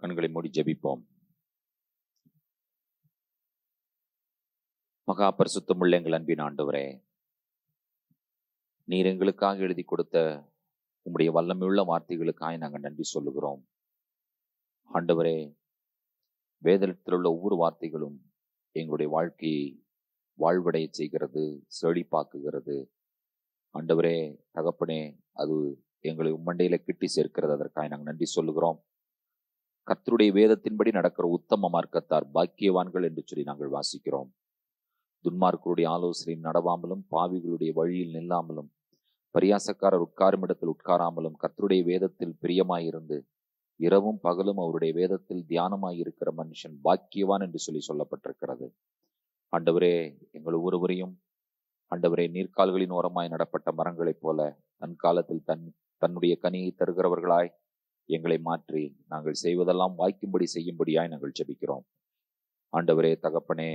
கண்களை மூடி ஜெபிப்போம். மகா பரிசுத்தமுள்ள எங்கள் அன்பின் ஆண்டவரே, நீர் எங்களுக்காக எழுதி கொடுத்த உம்முடைய வல்லமையுள்ள வார்த்தைகளுக்காக நாங்கள் நன்றி சொல்லுகிறோம். ஆண்டவரே, வேதத்தில் உள்ள ஒவ்வொரு வார்த்தைகளும் எங்களுடைய வாழ்க்கையை வாழ்வடைய செய்கிறது, செழிப்பாக்குகிறது. ஆண்டவரே, தகப்பனே, அது எங்களை உம்மண்டையில கிட்டி சேர்க்கிறது. அதற்காக நாங்கள் நன்றி சொல்லுகிறோம். கர்த்தருடைய வேதத்தின்படி நடக்கிற உத்தம மார்க்கத்தார் பாக்கியவான்கள் என்று சொல்லி நாங்கள் வாசிக்கிறோம். துன்மார்க்கருடைய ஆலோசனையில் நடவாமலும், பாவிகளுடைய வழியில் நில்லாமலும், பரியாசக்காரர் உட்காரும் இடத்தில் உட்காராமலும், கர்த்தருடைய வேதத்தில் பிரியமாயிருந்து இரவும் பகலும் அவருடைய வேதத்தில் தியானமாயிருக்கிற மனுஷன் பாக்கியவான் என்று சொல்லி சொல்லப்பட்டிருக்கிறது. ஆண்டவரே, எங்கள் ஒவ்வொருவரையும் ஆண்டவரே, நீர்க்கால்களின் ஓரமாய் நடப்பட்ட மரங்களைப் போல தன்காலத்தில் தன்னுடைய கனியை தருகிறவர்களாய் எங்களை மாற்றி நாங்கள் செய்வதெல்லாம் வாய்க்கும்படி செய்யும்படியாய் நாங்கள் ஜெபிக்கிறோம். ஆண்டவரே, தகப்பனே,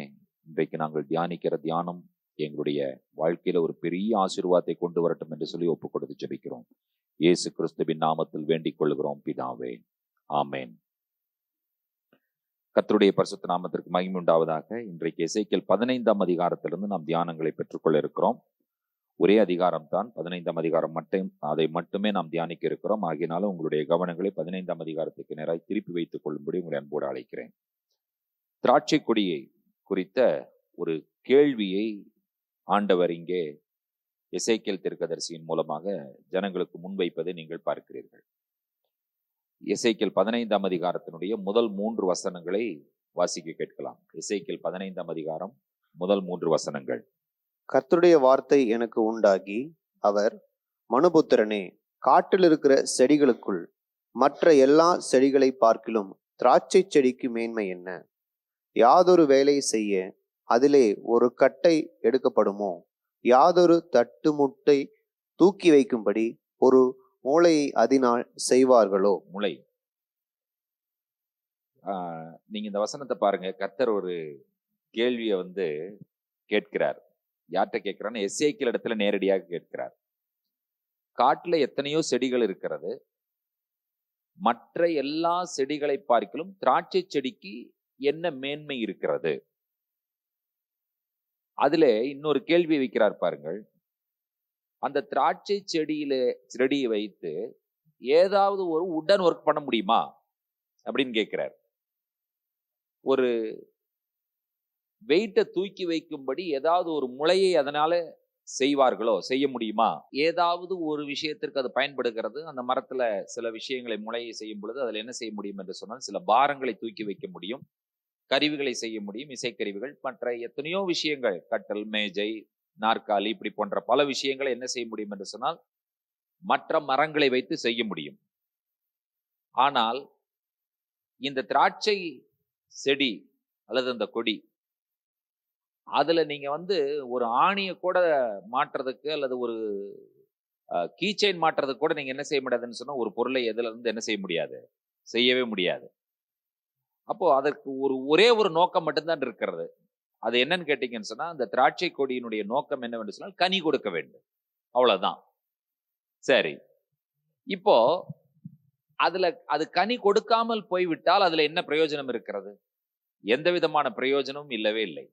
இன்றைக்கு நாங்கள் தியானிக்கிற தியானம் எங்களுடைய வாழ்க்கையில ஒரு பெரிய ஆசீர்வாதத்தை கொண்டு வரட்டும் என்று சொல்லி ஒப்புக் கொடுத்து ஜெபிக்கிறோம். இயேசு கிறிஸ்துவின் நாமத்தில் வேண்டிக் கொள்கிறோம் பிதாவே, ஆமேன். கர்த்தருடைய பரிசுத்த நாமத்திற்கு மகிமை உண்டாவதாக. இன்றைக்கு எசேக்கியேல் 15ஆம் அதிகாரத்திலிருந்து நாம் தியானங்களை பெற்றுக்கொள்ள இருக்கிறோம். ஒரே அதிகாரம் தான், 15ஆம் அதிகாரம் அதை மட்டுமே நாம் தியானிக்க இருக்கிறோம். ஆகினாலும் உங்களுடைய கவனங்களை 15ஆம் அதிகாரத்துக்கு நேராக திருப்பி வைத்துக் கொள்ளும்படி உங்களை அன்போடு அழைக்கிறேன். திராட்சை கொடியை குறித்த ஒரு கேள்வியை ஆண்டவர் இங்கே எசேக்கியேல் தீர்க்கதரிசியின் மூலமாக ஜனங்களுக்கு முன்வைப்பதை நீங்கள் பார்க்கிறீர்கள். எசேக்கியேல் 15ஆம் அதிகாரத்தினுடைய முதல் 3 வசனங்களை வாசிக்க கேட்கலாம். எசேக்கியேல் 15ஆம் அதிகாரம் முதல் 3 வசனங்கள். கர்த்தருடைய வார்த்தை எனக்கு உண்டாகி, அவர், மனுபுத்திரனே, காட்டில் இருக்கிற செடிகளுக்குள் மற்ற எல்லா செடிகளை பார்க்கிலும் திராட்சை செடிக்கு மேன்மை என்ன? யாதொரு வேலை செய்ய அதிலே ஒரு கட்டை எடுக்கப்படுமோ? யாதொரு தட்டு முட்டை தூக்கி வைக்கும்படி ஒரு மூளையை அதனால் செய்வார்களோ? முளை. நீங்க இந்த வசனத்தை பாருங்க. கர்த்தர் ஒரு கேள்வியை கேட்கிறார். யார்கிட்ட கேட்கிறான்னு எசேக்கியேல் இடத்துல நேரடியாக கேட்கிறார். காட்டுல எத்தனையோ செடிகள் இருக்கிறது, மற்ற எல்லா செடிகளை பார்க்கிலும் திராட்சை செடிக்கு என்ன மேன்மை இருக்கிறது? அதுல இன்னொரு கேள்வி வைக்கிறார் பாருங்கள். அந்த திராட்சை செடியை வைத்து ஏதாவது ஒரு உடன் ஒர்க் பண்ண முடியுமா அப்படின்னு கேட்கிறார். ஒரு வெயிட்டை தூக்கி வைக்கும்படி ஏதாவது ஒரு முளையை அதனால செய்வார்களோ, செய்ய முடியுமா? ஏதாவது ஒரு விஷயத்திற்கு அது பயன்படுகிறது. அந்த மரத்துல சில விஷயங்களை முளையை செய்யும் பொழுது அதுல என்ன செய்ய முடியும் என்று சொன்னால், சில பாரங்களை தூக்கி வைக்க முடியும், கருவிகளை செய்ய முடியும், இசைக்கருவிகள், மற்ற எத்தனையோ விஷயங்கள், கட்டல், மேஜை, நாற்காலி, இப்படி போன்ற பல விஷயங்களை என்ன செய்ய முடியும் என்று சொன்னால் மற்ற மரங்களை வைத்து செய்ய முடியும். ஆனால் இந்த திராட்சை செடி அல்லது அந்த கொடி, அதுல நீங்க ஒரு ஆணியை கூட மாற்றுறதுக்கு அல்லது ஒரு கீச்செயின் மாற்றுறதுக்கு கூட நீங்க என்ன செய்ய முடியாதுன்னு சொன்னா, ஒரு பொருளை எதுல இருந்து என்ன செய்ய முடியாது, செய்யவே முடியாது. அப்போ அதற்கு ஒரே ஒரு நோக்கம் மட்டும்தான் இருக்கிறது. அது என்னன்னு கேட்டீங்கன்னு சொன்னா, அந்த திராட்சை கொடியினுடைய நோக்கம் என்னவென்று சொன்னால் கனி கொடுக்க வேண்டும், அவ்வளவுதான். சரி, இப்போ அது கனி கொடுக்காமல் போய்விட்டால் அதுல என்ன பிரயோஜனம் இருக்கிறது? எந்த விதமான பிரயோஜனமும் இல்லவே இல்லை.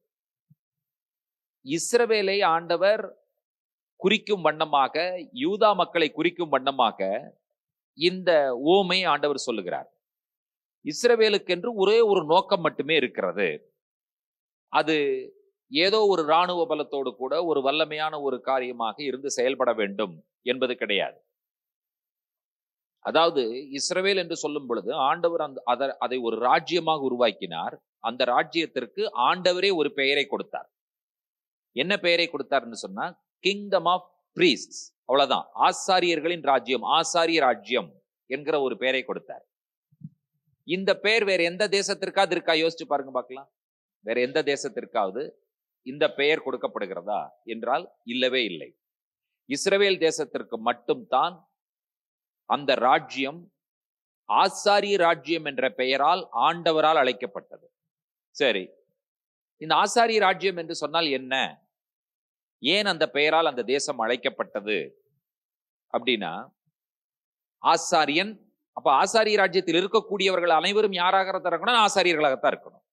இஸ்ரவேலை ஆண்டவர் குறிக்கும் வண்ணமாக, யூதா மக்களை குறிக்கும் வண்ணமாக இந்த ஓமை ஆண்டவர் சொல்லுகிறார். இஸ்ரவேலுக்கென்று ஒரே ஒரு நோக்கம் மட்டுமே இருக்கிறது. அது ஏதோ ஒரு இராணுவ பலத்தோடு கூட ஒரு வல்லமையான ஒரு காரியமாக இருந்து செயல்பட வேண்டும் என்பது கிடையாது. அதாவது இஸ்ரவேல் என்று சொல்லும் பொழுது ஆண்டவர் அதை ஒரு ராஜ்யமாக உருவாக்கினார். அந்த ராஜ்யத்திற்கு ஆண்டவரே ஒரு பெயரை கொடுத்தார். என்ன பெயரை கொடுத்தார்னு சொன்னா, கிங்டம் ஆஃப் பிரீஸ்ட்ஸ், அவ்வளவுதான். ஆசாரியர்களின் ராஜ்யம், ஆசாரிய ராஜ்யம் என்கிற ஒரு பெயரை கொடுத்தார். இந்த பெயர் வேற எந்த தேசத்திற்காவது இருக்கா? யோசிச்சு பாருங்க பார்க்கலாம். வேற எந்த தேசத்திற்காவது இந்த பெயர் கொடுக்கப்படுகிறதா என்றால் இல்லவே இல்லை. இஸ்ரவேல் தேசத்திற்கு மட்டும்தான் அந்த ராஜ்யம் ஆசாரிய ராஜ்யம் என்ற பெயரால் ஆண்டவரால் அழைக்கப்பட்டது. சரி, இந்த ஆசாரிய ராஜ்யம் என்று சொன்னால் என்ன? ஏன் அந்த பெயரால் அந்த தேசம் அழைக்கப்பட்டது அப்படின்னா, ஆசாரியன் அப்ப ஆசாரிய ராஜ்யத்தில் இருக்கக்கூடியவர்கள் அனைவரும் யாராகத்தான் இருக்கணும்? ஆசாரியர்களாகத்தான் இருக்கணும்.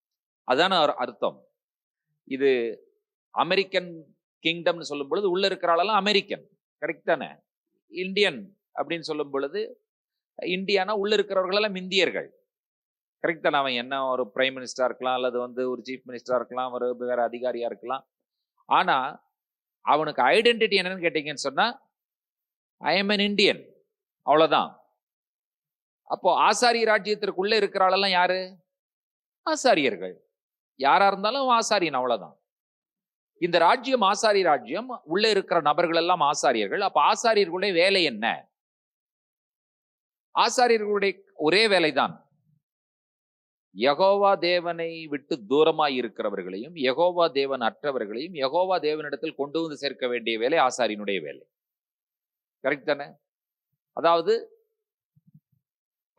அதான அர்த்தம். இது அமெரிக்கன் கிங்டம்னு சொல்லும் பொழுது உள்ள இருக்கிற ஆளெல்லாம் அமெரிக்கன், கரெக்ட் தானே? இந்தியன் அப்படின்னு சொல்லும் பொழுது இந்தியானா உள்ள இருக்கிறவர்கள் எல்லாம் இந்தியர்கள், கரெக்ட் தானே? அவன் என்ன ஒரு பிரைம் மினிஸ்டரா இருக்கலாம், அல்லது ஒரு சீஃப் மினிஸ்டரா இருக்கலாம், ஒரு வேற அதிகாரியா இருக்கலாம். ஆனா அவனுக்கு ஐடென்டிட்டி என்னன்னு கேட்டீங்கன்னு சொன்னா, ஐ எம் an இந்தியன், அவ்வளவுதான். அப்போ ஆசாரிய ராஜ்யத்திற்குள்ள இருக்கிற ஆளெல்லாம் யாரு? ஆசாரியர்கள். யாரா இருந்தாலும் ஆசாரியன், அவ்வளவுதான். இந்த ராஜ்யம் ஆசாரிய ராஜ்யம், உள்ள இருக்கிற நபர்கள் எல்லாம் ஆசாரியர்கள். அப்ப ஆசாரியர்களுடைய வேலை என்ன? ஆசாரியர்களுடைய ஒரே வேலைதான், யெகோவா தேவனை விட்டு தூரமாய் இருக்கிறவர்களையும் யெகோவா தேவன் அற்றவர்களையும் யெகோவா தேவனிடத்தில் கொண்டு வந்து சேர்க்க வேண்டிய வேலை ஆசாரியனுடைய வேலை, கரெக்ட் தானே? அதாவது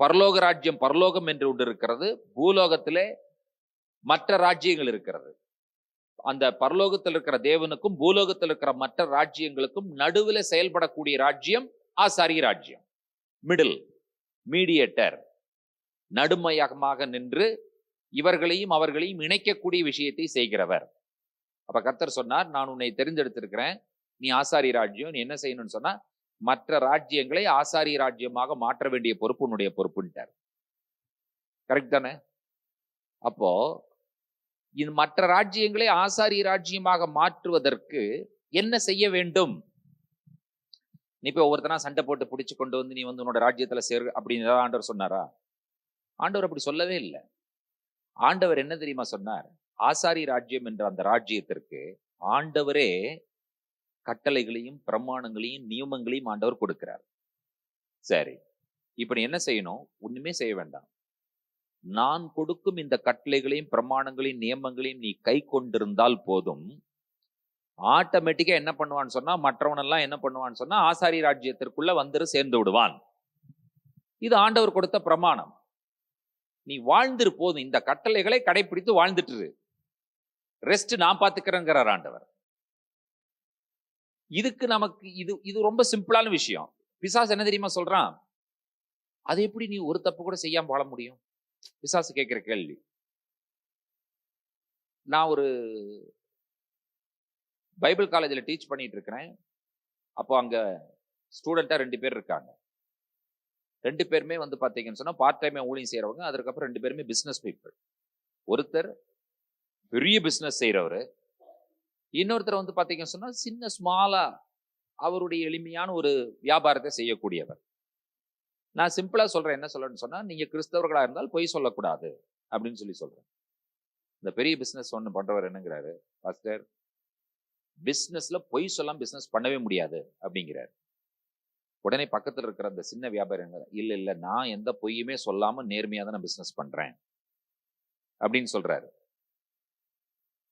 பரலோக ராஜ்யம், பரலோகம் என்று ஒன்று இருக்கிறது, பூலோகத்திலே மற்ற ராஜ்யங்கள் இருக்கிறது. அந்த பரலோகத்தில் இருக்கிற தேவனுக்கும் பூலோகத்தில் இருக்கிற மற்ற ராஜ்யங்களுக்கும் நடுவில் செயல்படக்கூடிய ராஜ்யம் ஆசாரிய ராஜ்யம். மிடில், மீடியேட்டர், நடுமையமாக நின்று இவர்களையும் அவர்களையும் இணைக்கக்கூடிய விஷயத்தை செய்கிறவர். அப்ப கர்த்தர் சொன்னார், நான் உன்னை தெரிந்தெடுத்திருக்கிறேன், நீ ஆசாரிய ராஜ்யம், நீ என்ன செய்யணும்னு சொன்னா மற்ற ராஜ்யங்களை ஆசாரிய ராஜ்யமாக மாற்ற வேண்டிய பொறுப்பு உன்னுடைய பொறுப்புன்ட்டார், கரெக்ட் தானே? அப்போ இது மற்ற ராஜ்யங்களை ஆசாரிய ராஜ்யமாக மாற்றுவதற்கு என்ன செய்ய வேண்டும்? நீ இப்ப ஒவ்வொருத்தனா சண்டை போட்டு பிடிச்சு கொண்டு வந்து நீ உன்னோட ராஜ்யத்துல சேரு அப்படின்னு ஏதாவது ஆண்டவர் சொன்னாரா? ஆண்டவர் அப்படி சொல்லவே இல்லை. ஆண்டவர் என்ன தெரியுமா சொன்னார்? ஆசாரிய ராஜ்யம் என்ற அந்த ராஜ்யத்திற்கு ஆண்டவரே கட்டளைகளையும் பிரமாணங்களையும் நியமங்களையும் ஆண்டவர் கொடுக்கிறார். சரி, இப்ப நீ என்ன செய்யணும்? ஒண்ணுமே செய்ய வேண்டாம். நான் கொடுக்கும் இந்த கட்டளைகளையும் பிரமாணங்களையும் நியமங்களையும் நீ கை கொண்டிருந்தால் போதும். ஆட்டோமேட்டிக்கா என்ன பண்ணுவான்னு சொன்னா, மற்றவனெல்லாம் என்ன பண்ணுவான்னு சொன்னா ஆசாரிய ராஜ்யத்திற்குள்ள வந்து சேர்ந்து விடுவான். இது ஆண்டவர் கொடுத்த பிரமாணம். நீ வாழ்ந்துரு போதும், இந்த கட்டளைகளை கடைபிடித்து வாழ்ந்துட்டு, ரெஸ்ட் நான் பாத்துக்கிறேங்கிறார் ஆண்டவர். இதுக்கு நமக்கு இது ரொம்ப சிம்பிளான விஷயம். பிசாசு என்ன தெரியுமா சொல்றான்? அது எப்படி நீ ஒரு தப்பு கூட செய்யாம வாழ முடியும்? பிசாசு கேட்கிற கேள்வி. நான் ஒரு பைபிள் காலேஜில் டீச் பண்ணிட்டு இருக்கிறேன். அப்போ அங்க ஸ்டூடெண்டா 2 பேர் இருக்காங்க. 2 பேருமே பாத்தீங்கன்னு சொன்னா பார்ட் டைம் ஊழியம் செய்யறவங்க. அதுக்கப்புறம் 2 பேருமே பிசினஸ் பீப்புள். ஒருத்தர் பெரிய பிசினஸ் செய்யறவரு, இன்னொருத்தர் பாத்தீங்கன்னு சொன்னா சின்ன ஸ்மாலா அவருடைய எளிமையான ஒரு வியாபாரத்தை செய்யக்கூடியவர். நான் சிம்பிளா சொல்றேன், என்ன சொல்றேன்னு சொன்னா, நீங்க கிறிஸ்தவர்களா இருந்தால் பொய் சொல்லக்கூடாது அப்படின்னு சொல்றேன். இந்த பெரிய பிசினஸ் ஒண்ணு பண்றவர் என்னங்கிறாரு, பாஸ்டர் பிசினஸ்ல பொய் சொல்லாம பிசினஸ் பண்ணவே முடியாது அப்படிங்கிறாரு. உடனே பக்கத்துல இருக்கிற அந்த சின்ன வியாபாரி இல்ல நான் எந்த பொய்யுமே சொல்லாம நேர்மையா தான் நான் பிசினஸ் பண்றேன் அப்படின்னு சொல்றாரு.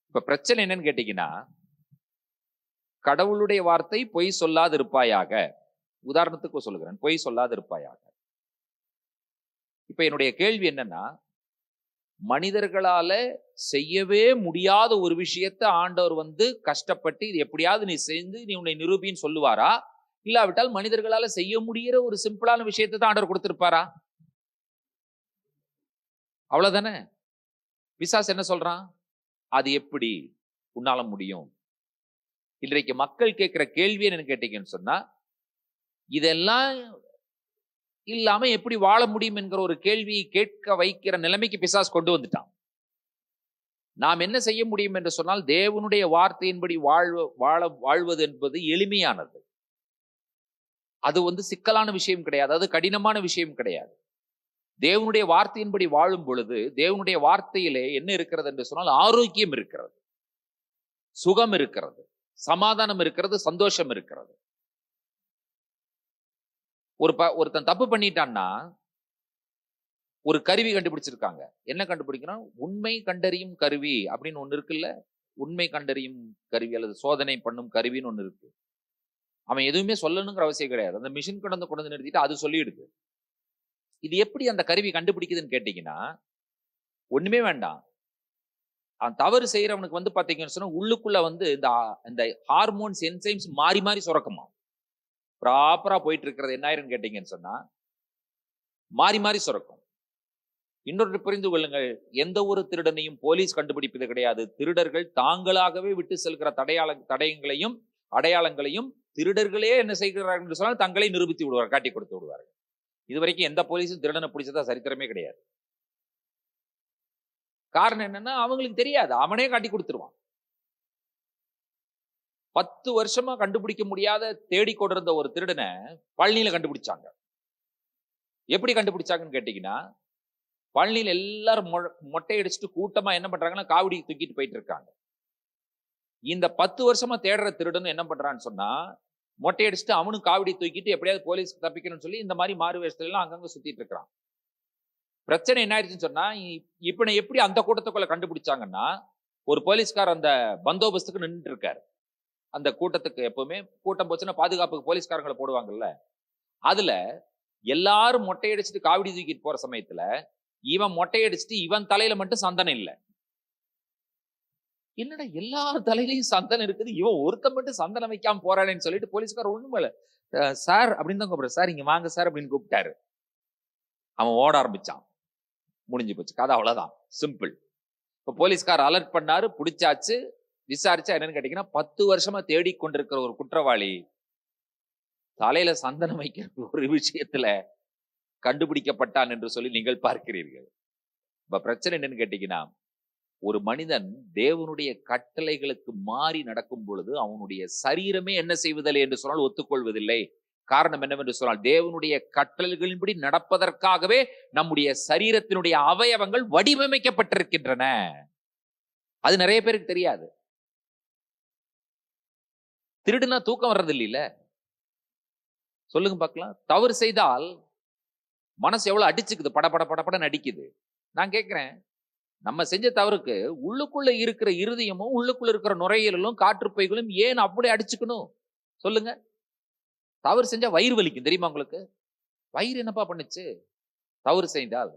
இப்ப பிரச்சனை என்னன்னு கேட்டீங்கன்னா, கடவுளுடைய வார்த்தை பொய் சொல்லாது இருப்பாயாக. உதாரணத்துக்கு சொல்லுகிறேன், பொய் சொல்லாது இருப்பாயாக. இப்ப என்னுடைய கேள்வி என்னன்னா, மனிதர்களால செய்யவே முடியாத ஒரு விஷயத்தை ஆண்டவர் கஷ்டப்பட்டு இது எப்படியாவது நீ செஞ்சு நீ உன்னை நிரூபின்னு சொல்லுவாரா? இல்லாவிட்டால் மனிதர்களால செய்ய முடிகிற ஒரு சிம்பிளான விஷயத்தை தான் ஆண்டவர் கொடுத்திருப்பாரா? அவ்வளவுதானே. பிசாசு என்ன சொல்றான்? அது எப்படி உன்னால முடியும்? இன்றைக்கு மக்கள் கேட்கிற கேள்வி என்னன்னு கேட்டீங்கன்னு சொன்னா, இதெல்லாம் இல்லாம எப்படி வாழ முடியும் என்கிற ஒரு கேள்வியை கேட்க வைக்கிற நிலைமைக்கு பிசாசு கொண்டு வந்துட்டான். நாம் என்ன செய்ய முடியும் என்று சொன்னால், தேவனுடைய வார்த்தையின்படி வாழ்வது என்பது எளிமையானது. அது சிக்கலான விஷயம் கிடையாது, அது கடினமான விஷயம் கிடையாது. தேவனுடைய வார்த்தையின்படி வாழும் பொழுது தேவனுடைய வார்த்தையிலே என்ன இருக்கிறது என்று சொன்னால், ஆரோக்கியம் இருக்கிறது, சுகம் இருக்கிறது, சமாதானம் இருக்கிறது, சந்தோஷம் இருக்கிறது. ஒருத்தன் தப்பு பண்ணிட்டான்னா ஒரு கருவி கண்டுபிடிச்சிருக்காங்க. என்ன கண்டுபிடிக்கணும்? உண்மை கண்டறியும் கருவி அப்படின்னு ஒண்ணு இருக்குல்ல. உண்மை கண்டறியும் கருவி அல்லது சோதனை பண்ணும் கருவின்னு ஒண்ணு இருக்கு. அவன் எதுவுமே சொல்லணுங்கிற அவசியம் கிடையாது. அந்த மிஷின் கொண்டு நிறுத்திட்டு அது சொல்லிடுது. இது எப்படி அந்த கருவி கண்டுபிடிக்குதுன்னு கேட்டீங்கன்னா, ஒண்ணுமே வேண்டாம். அவன் தவறு செய்யறவனுக்கு பாத்தீங்கன்னு சொன்னா உள்ளுக்குள்ள இந்த ஹார்மோன்ஸ் என்சைம்ஸ் மாறி மாறி சுரக்குமா. ப்ராப்பரா போயிட்டு இருக்கிறது என்ன ஆயிருன்னு கேட்டீங்கன்னு சொன்னா, மாறி மாறி சுரக்கும். இன்னொன்று புரிந்து கொள்ளுங்கள், எந்த ஒரு திருடனையும் போலீஸ் கண்டுபிடிப்பது கிடையாது. திருடர்கள் தாங்களாகவே விட்டு செல்கிற தடயங்களையும் அடையாளங்களையும் திருடர்களே என்ன செய்கிறார்கள் என்று சொன்னால் தங்களை நிரூபித்து விடுவார், காட்டி கொடுத்து விடுவார்கள். இதுவரைக்கும் எந்த போலீஸும் திருடனை பிடிச்சதா சரித்திரமே கிடையாது. காரணம் என்னன்னா, அவங்களுக்கு தெரியாது, அவனே காட்டி கொடுத்துருவான். 10 வருஷமா கண்டுபிடிக்க முடியாத தேடி கொண்டிருந்த ஒரு திருடனை பழனியில கண்டுபிடிச்சாங்க. எப்படி கண்டுபிடிச்சாங்கன்னு கேட்டீங்கன்னா, பழனியில எல்லாரும் மொட்டை அடிச்சுட்டு கூட்டமா என்ன பண்றாங்கன்னா காவடி தூக்கிட்டு போயிட்டு இருக்காங்க. இந்த 10 வருஷமா தேடுற திருடன் என்ன பண்றான்னு சொன்னா, மொட்டை அடிச்சுட்டு அவனும் காவடி தூக்கிட்டு எப்படியாவது போலீஸ்க்கு தப்பிக்கணும்னு சொல்லி இந்த மாதிரி மாறு வேஷத்துல எல்லாம் அங்கங்க சுத்திட்டு இருக்கிறான். பிரச்சனை என்ன ஆயிடுச்சுன்னு சொன்னா, இப்ப எப்படி அந்த கூட்டத்துக்குள்ள கண்டுபிடிச்சாங்கன்னா, ஒரு போலீஸ்கார் அந்த பந்தோபஸ்துக்கு நின்றுட்டு இருக்காரு. அந்த கூட்டத்துக்கு எப்பவுமே கூட்டம் போச்சுன்னா பாதுகாப்புக்கு போலீஸ்காரங்களை போடுவாங்கல்ல, அதுல எல்லாரும் மொட்டையடிச்சுட்டு காவடி தூக்கிட்டு போற சமயத்துல இவன் மொட்டையடிச்சுட்டு இவன் தலையில மட்டும் சந்தனம் இல்லை. என்னடா எல்லார் தலையிலையும் சந்தனம் இருக்குது, இவன் ஒருத்தன் மட்டும் சந்தனம் வைக்காம போறானேன்னு சொல்லிட்டு போலீஸ்கார் ஒண்ணுமே இல்ல, சார் அப்படின்னு தான் கூப்பிடுற, சார் இங்க வாங்க சார் அப்படின்னு கூப்பிட்டாரு. அவன் ஓட ஆரம்பிச்சான். முடிஞ்சு போச்சு கதை, அவ்வளவுதான், சிம்பிள். இப்ப போலீஸ்கார் அலர்ட் பண்ணாரு, பிடிச்சாச்சு. விசாரிச்சா என்னன்னு கேட்டீங்கன்னா, 10 வருஷமா தேடிக்கொண்டிருக்கிற ஒரு குற்றவாளி தலையில சந்தனம் வைக்கிற ஒரு விஷயத்துல கண்டுபிடிக்கப்பட்டான் என்று சொல்லி நீங்கள் பார்க்கிறீர்கள். இப்ப பிரச்சனை என்னன்னு கேட்டீங்கன்னா, ஒரு மனிதன் தேவனுடைய கட்டளைகளுக்கு மாறி நடக்கும் பொழுது அவனுடைய சரீரமே என்ன செய்வதில்லை என்று சொன்னால் ஒத்துக்கொள்வதில்லை. காரணம் என்னவென்று சொன்னால், தேவனுடைய கட்டளைகளின்படி நடப்பதற்காகவே நம்முடைய சரீரத்தினுடைய அவயவங்கள் வடிவமைக்கப்பட்டிருக்கின்றன. அது நிறைய பேருக்கு தெரியாது. திருடுனா தூக்கம் வர்றது இல்ல, சொல்லுங்க பார்க்கலாம். தவறு செய்தால் மனசு எவ்வளவு அடிச்சுக்குது, படபட படபட நடிக்குது. நான் கேட்கிறேன், நம்ம செஞ்ச தவறுக்கு உள்ளுக்குள்ள இருக்கிற இருதயமும் உள்ளுக்குள்ள இருக்கிற நுரையீரலும் காற்றுப்பைகளும் ஏன் அப்படி அடிச்சுக்கணும் சொல்லுங்க? தவறு செஞ்சா வயிறு வலிக்கும், தெரியுமா உங்களுக்கு? வயிறு என்னப்பா பண்ணுச்சு தவறு செய்தால்?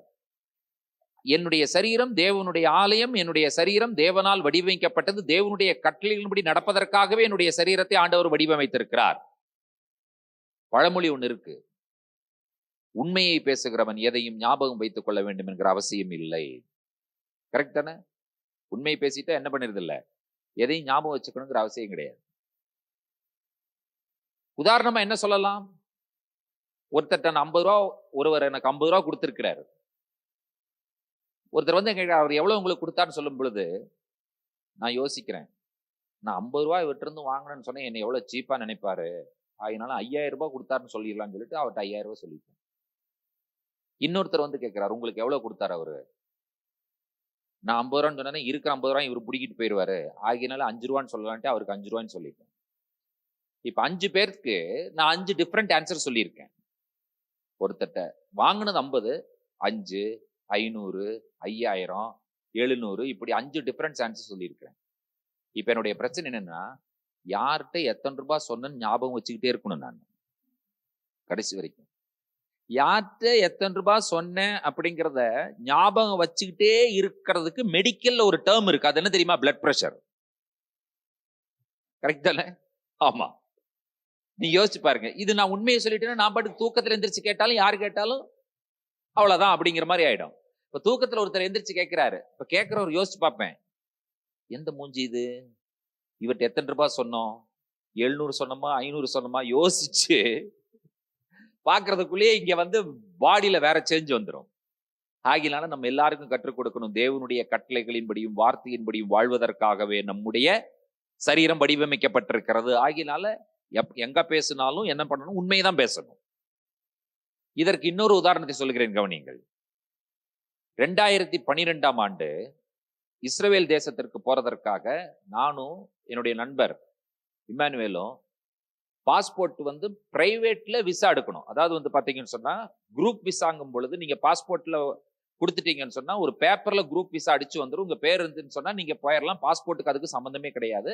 என்னுடைய சரீரம் தேவனுடைய ஆலயம், என்னுடைய சரீரம் தேவனால் வடிவமைக்கப்பட்டது. தேவனுடைய கட்டளைகளின்படி நடப்பதற்காகவே என்னுடைய சரீரத்தை ஆண்டவர் வடிவமைத்திருக்கிறார். பழமொழி ஒண்ணு இருக்கு, உண்மையை பேசுகிறவன் எதையும் ஞாபகம் வைத்துக் கொள்ள வேண்டும் என்கிற அவசியம் இல்லை. கரெக்ட் தானே? உண்மையை பேசிட்டா என்ன பண்ணிருது இல்ல, எதையும் ஞாபகம் வச்சுக்கணுங்கிற அவசியம் கிடையாது. உதாரணமா என்ன சொல்லலாம்? ஒருத்தர் 50 ரூபா, ஒருவர் எனக்கு 50 ரூபா கொடுத்திருக்கிறாரு. ஒருத்தர் வந்து கேட்க, அவர் எவ்வளவு உங்களுக்கு கொடுத்தாருன்னு சொல்லும் பொழுது நான் யோசிக்கிறேன், நான் 50 ரூபாய் விட்டு வாங்கினேன்னு சொன்னேன், என்னை எவ்வளவு சீப்பா நினைப்பாரு, அதனால 5000 ரூபாய் கொடுத்தாருன்னு சொல்லிடலாம்னு சொல்லிட்டு அவர்கிட்ட 5000 ரூபாய் சொல்லிட்டேன். இன்னொருத்தர் வந்து கேட்கிறார், உங்களுக்கு எவ்வளவு கொடுத்தாரு அவரு? நான் 50 ரூபான்னு சொன்னேன், இருக்கிற 50 ரூபாய் இவர் பிடிக்கிட்டு போயிடுவாரு, ஆகினால 5 ரூபான்னு சொல்லலான்ட்டு அவருக்கு 5 ரூபான்னு சொல்லிட்டேன். இப்ப 5 பேருக்கு நான் 5 டிஃப்ரெண்ட் ஆன்சர் சொல்லியிருக்கேன். ஒருத்தட்ட வாங்கினது 50, 5, 500, 5000, 700, இப்படி 5 டிஃபரன்ஸ் ஆன்சர் சொல்லியிருக்கிறேன். இப்ப என்னுடைய பிரச்சனை என்னன்னா, யார்கிட்ட எத்தனை ரூபாய் சொன்னேன்னு ஞாபகம் வச்சுக்கிட்டே இருக்கணும். நான் கடைசி வரைக்கும் யார்கிட்ட எத்தனை ரூபாய் சொன்னேன் அப்படிங்கிறத ஞாபகம் வச்சுக்கிட்டே இருக்கிறதுக்கு மெடிக்கல்ல ஒரு டேர்ம் இருக்கு. அது என்ன தெரியுமா? Blood pressure. கரெக்ட் தானே? ஆமா, நீ யோசிச்சு பாருங்க. இது நான் உண்மையை சொல்லிட்டேன்னா, நான் பாட்டுக்கு தூக்கத்துல எந்திரிச்சு கேட்டாலும் யாரு கேட்டாலும் அவ்வளவுதான் அப்படிங்கிற மாதிரி ஆயிடும். இப்ப தூக்கத்துல ஒருத்தர் எந்திரிச்சு கேட்கிறாரு, இப்ப கேட்கிறவர் யோசிச்சு பார்ப்பேன், எந்த மூஞ்சி இது, இவர்கிட்ட எத்தனை ரூபாய் சொன்னோம், 700 சொன்னோமா 500 சொன்னோமா யோசிச்சு பாக்குறதுக்குள்ளேயே இங்க வந்து பாடியில வேற சேஞ்ச் வந்துடும். ஆகினால நம்ம எல்லாருக்கும் கற்றுக் கொடுக்கணும், தேவனுடைய கட்டளைகளின்படியும் வார்த்தையின்படியும் வாழ்வதற்காகவே நம்முடைய சரீரம் வடிவமைக்கப்பட்டிருக்கிறது. ஆகினால எங்க பேசினாலும் என்ன பண்ணணும், உண்மைதான் பேசணும். இதற்கு இன்னொரு உதாரணத்தை சொல்கிறேன், கவனியுங்கள். 2012ஆம் ஆண்டு இஸ்ரவேல் தேசத்திற்கு போறதற்காக நானும் என்னுடைய நண்பர் இம்மானுவேலும் பாஸ்போர்ட் வந்து பிரைவேட்ல விசா எடுக்கணும். அதாவது வந்து பாத்தீங்கன்னு சொன்னா, குரூப் விசாங்கும் பொழுது நீங்க பாஸ்போர்ட்ல கொடுத்துட்டீங்கன்னு சொன்னா ஒரு பேப்பர்ல குரூப் விசா அடிச்சு வந்துடும். உங்க பேர் இருந்துன்னு சொன்னா நீங்க போயிடலாம். பாஸ்போர்ட்டுக்கு அதுக்கு சம்பந்தமே கிடையாது.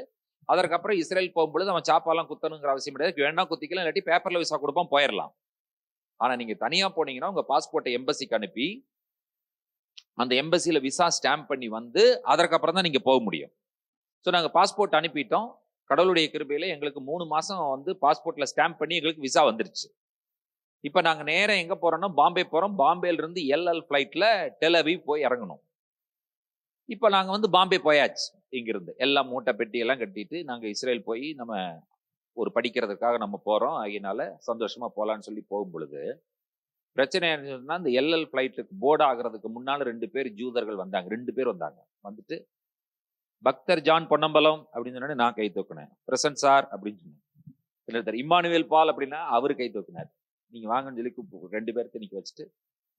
அதற்கப்புறம் இஸ்ரேல் போகும்பொழுது அவன் சாப்பாலாம் குத்தணுங்கிற அவசியம் கிடையாது. வேணா குத்திக்கலாம், இல்லாட்டி பேப்பர்ல விசா கொடுப்பான், போயிடலாம். ஆனா நீங்க தனியா போனீங்கன்னா உங்க பாஸ்போர்ட்டை எம்பசிக்கு அனுப்பி அந்த எம்பசியில விசா ஸ்டாம்ப் பண்ணி வந்து அதற்கப்புறம் தான் நீங்க போக முடியும். ஸோ நாங்க பாஸ்போர்ட் அனுப்பிட்டோம். கடவுளுடைய கிருபையில எங்களுக்கு 3 மாசம் வந்து பாஸ்போர்ட்ல ஸ்டாம்ப் பண்ணி எங்களுக்கு விசா வந்துருச்சு. இப்ப நாங்க நேரா எங்க போறோம்னா பாம்பே போறோம். பாம்பேல இருந்து எல்எல் ஃபிளைட்ல டெல் அவீவ் போய் இறங்கணும். இப்ப நாங்க வந்து பாம்பே போயாச்சு. இங்கிருந்து எல்லாம் மூட்டை பெட்டி எல்லாம் கட்டிட்டு நாங்க இஸ்ரேல் போய் நம்ம ஒரு படிக்கிறதுக்காக நம்ம போறோம். அதனால சந்தோஷமா போலான்னு சொல்லி போகும் பொழுது பிரச்சனை என்னன்னா, இந்த எல்எல் ஃபிளைட்டுக்கு போர்டு ஆகுறதுக்கு முன்னால 2 பேர் ஜூதர்கள் வந்தாங்க. 2 பேர் வந்தாங்க. வந்துட்டு பக்தர் ஜான் பொன்னம்பலம் அப்படின்னு சொன்னோனே நான் கை தூக்குனேன். பிரசன்ட் சார் அப்படின்னு சொன்னேன். இன்னொருத்தர் இம்மானுவேல் பால் அப்படின்னா அவரு கை தூக்குனார். நீங்க வாங்கன்னு சொல்லி 2 பேர்த்த நிக்க வச்சுட்டு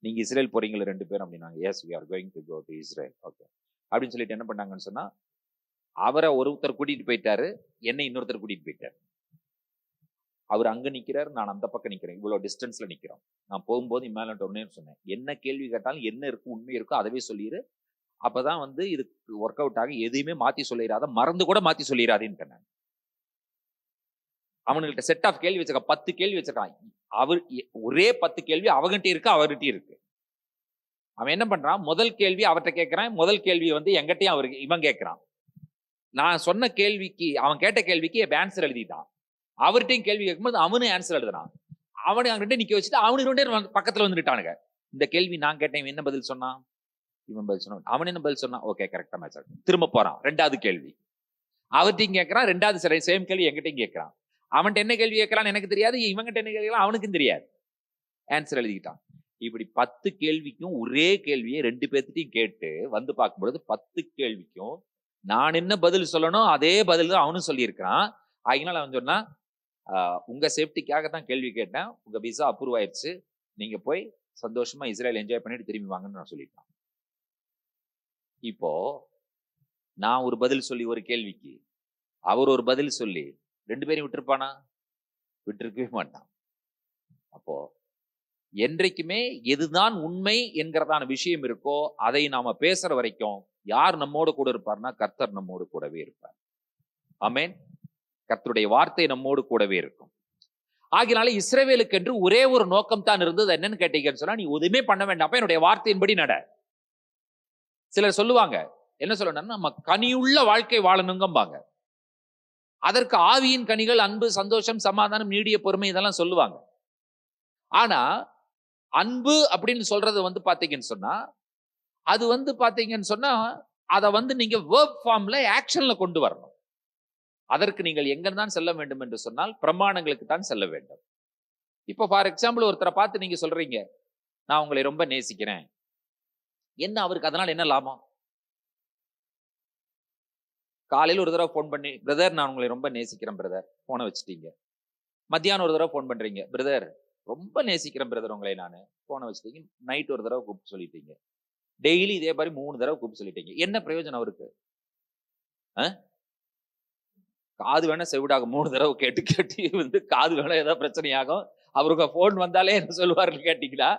நீங்க இஸ்ரேல் போறீங்களா 2 பேரும் அப்படின்னாங்க. Yes we are going to go to Israel. Okay அப்படின்னு சொல்லிட்டு என்ன பண்ணாங்கன்னு சொன்னா, அவரை ஒருத்தர் கூட்டிட்டு போயிட்டாரு, என்னை இன்னொருத்தர் கூட்டிட்டு போயிட்டாரு. அவர் அங்க நிக்கிறாரு, நான் அந்த பக்கம் நிக்கிறேன். இவ்வளவு டிஸ்டன்ஸ்ல நிக்கிறோம். நான் போகும்போது இம்மானுவேல் ஒன்னே சொன்னேன், என்ன கேள்வி கேட்டாலும் என்ன இருக்கு உண்மை இருக்கோ அதவே சொல்லிடு. அப்பதான் வந்து இதுக்கு ஒர்க் அவுட் ஆகி எதையுமே மாத்தி சொல்லிடாத, மறந்து கூட மாத்தி சொல்லிடாதேன்னு நான். அவனுகிட்ட செட் ஆஃப் கேள்வி வச்சிருக்கான், 10 கேள்வி வச்சிருக்கான். அவர் ஒரே 10 கேள்வி அவங்கிட்ட இருக்கு, அவர்கிட்ட இருக்கு. அவன் என்ன பண்றான், முதல் கேள்வி அவர்கிட்ட கேட்கிறான், முதல் கேள்வி வந்து எங்கிட்டையும் அவருக்கு இவன் கேட்கிறான். நான் சொன்ன கேள்விக்கு அவன் கேட்ட கேள்விக்கு ஆன்சர் எழுதிட்டான். அவர்கிட்டையும் கேள்வி கேட்கும்போது அவனு ஆன்சர் எழுதுறான். அவனை அங்கிட்ட நிக்க வச்சுட்டு அவனுக்கு 2 பேரும் பக்கத்துல வந்துட்டானுங்க. இந்த கேள்வி நான் கேட்டேன், என்ன பதில் சொன்னான், இவன் பதில் சொன்னான். அவன் என்ன பதில் சொன்னான், ஓகே கரெக்டா மேட்ச் ஆகுது. திரும்ப போறான், 2வது கேள்வி அவர்கிட்டையும் கேட்கறான், 2வது சேம் கேள்வி எங்கிட்டையும் கேட்கறான். அவன்கிட்ட என்ன கேள்வி கேட்கறான்னு எனக்கு தெரியாது, இவங்கிட்ட என்ன கேட்கலாம் அவனுக்கும் தெரியாது. ஆன்சர் எழுதிக்கிட்டான். இப்படி 10 கேள்விக்கும் ஒரே கேள்வியை 2 பேர்த்திட்டையும் கேட்டு வந்து பார்க்கும்பொழுது 10 கேள்விக்கும் நான் என்ன பதில் சொல்லணும் அதே பதில் தான் அவனும் சொல்லியிருக்கிறான். அதனால அவன் சொன்னா, உங்க சேஃப்டிக்காக தான் கேள்வி கேட்டேன், உங்க விசா அப்ரூவ் ஆயிடுச்சு, நீங்க போய் சந்தோஷமா இஸ்ரேல் என்ஜாய் பண்ணிட்டு திரும்பி வாங்கன்னு நான் சொல்லிட்டேன். இப்போ நான் ஒரு பதில் சொல்லி ஒரு கேள்விக்கு அவர் ஒரு பதில் சொல்லி 2 பேரையும் விட்டுருப்பானா? விட்டுருக்கவே மாட்டான். அப்போ என்றைக்குமே எதுதான் உண்மை என்கிறதான விஷயம் இருக்கோ அதை நாம பேசுற வரைக்கும் யார் நம்மோடு கூட இருப்பார்னா கர்த்தர் நம்மோடு கூடவே இருப்பார். ஆமென். கர்த்தருடைய வார்த்தை நம்மோடு கூடவே இருக்கும். ஆகினால இஸ்ரவேலுக்கு என்று ஒரே ஒரு நோக்கம் தான் இருந்தது. என்னன்னு கேட்டீங்கன்னு சொன்னா, நீ எதுவுமே பண்ண வேண்டாம், என்னுடைய வார்த்தையின்படி நட. சிலர் சொல்லுவாங்க, என்ன சொல்லணும்னா நம்ம கனியுள்ள வாழ்க்கை வாழணுங்கம்பாங்க. அதற்கு ஆவியின் கனிகள் அன்பு, சந்தோஷம், சமாதானம், நீடிய பொறுமை இதெல்லாம் சொல்லுவாங்க. ஆனா அன்பு அப்படின்னு சொல்றது வந்து பாத்தீங்கன்னு சொன்னா, அது வந்து பாத்தீங்கன்னு சொன்னா அதை வந்து நீங்க வெர்ப் ஃபார்ம்ல ஆக்ஷன்ல கொண்டு வரணும். அதற்கு நீங்கள் எங்க தான் செல்ல வேண்டும் என்று சொன்னால் பிரமாணங்களுக்கு தான் செல்ல வேண்டும். இப்போ ஃபார் எக்ஸாம்பிள் ஒருத்தரை பார்த்து நீங்க சொல்றீங்க, நான் உங்களை ரொம்ப நேசிக்கிறேன், என்ன அவருக்கு அதனால என்ன லாபம்? காலையில் ஒரு தடவை போன் பண்ணி, பிரதர் நான் உங்களை ரொம்ப நேசிக்கிறேன் பிரதர், போனை வச்சுட்டீங்க. மத்தியானம் ஒரு தடவை போன் பண்றீங்க, பிரதர் ரொம்ப நேசிக்கிறேன் பிரதர் உங்களை நான், போனை வச்சுட்டீங்க. நைட் ஒரு தடவை கூப்பிட்டு சொல்லிட்டீங்க. டெய்லி இதே மாதிரி 3 தடவை கூப்பிட்டு சொல்லிட்டீங்க. என்ன பிரயோஜனம் அவருக்கு? காது வேணா செவிடாகும், 3 தடவை கேட்டு கேட்டு வந்து காது வேணா ஏதாவது பிரச்சனையாகும். அவருக்கு போன் வந்தாலே என்ன சொல்லுவாருன்னு கேட்டீங்களா,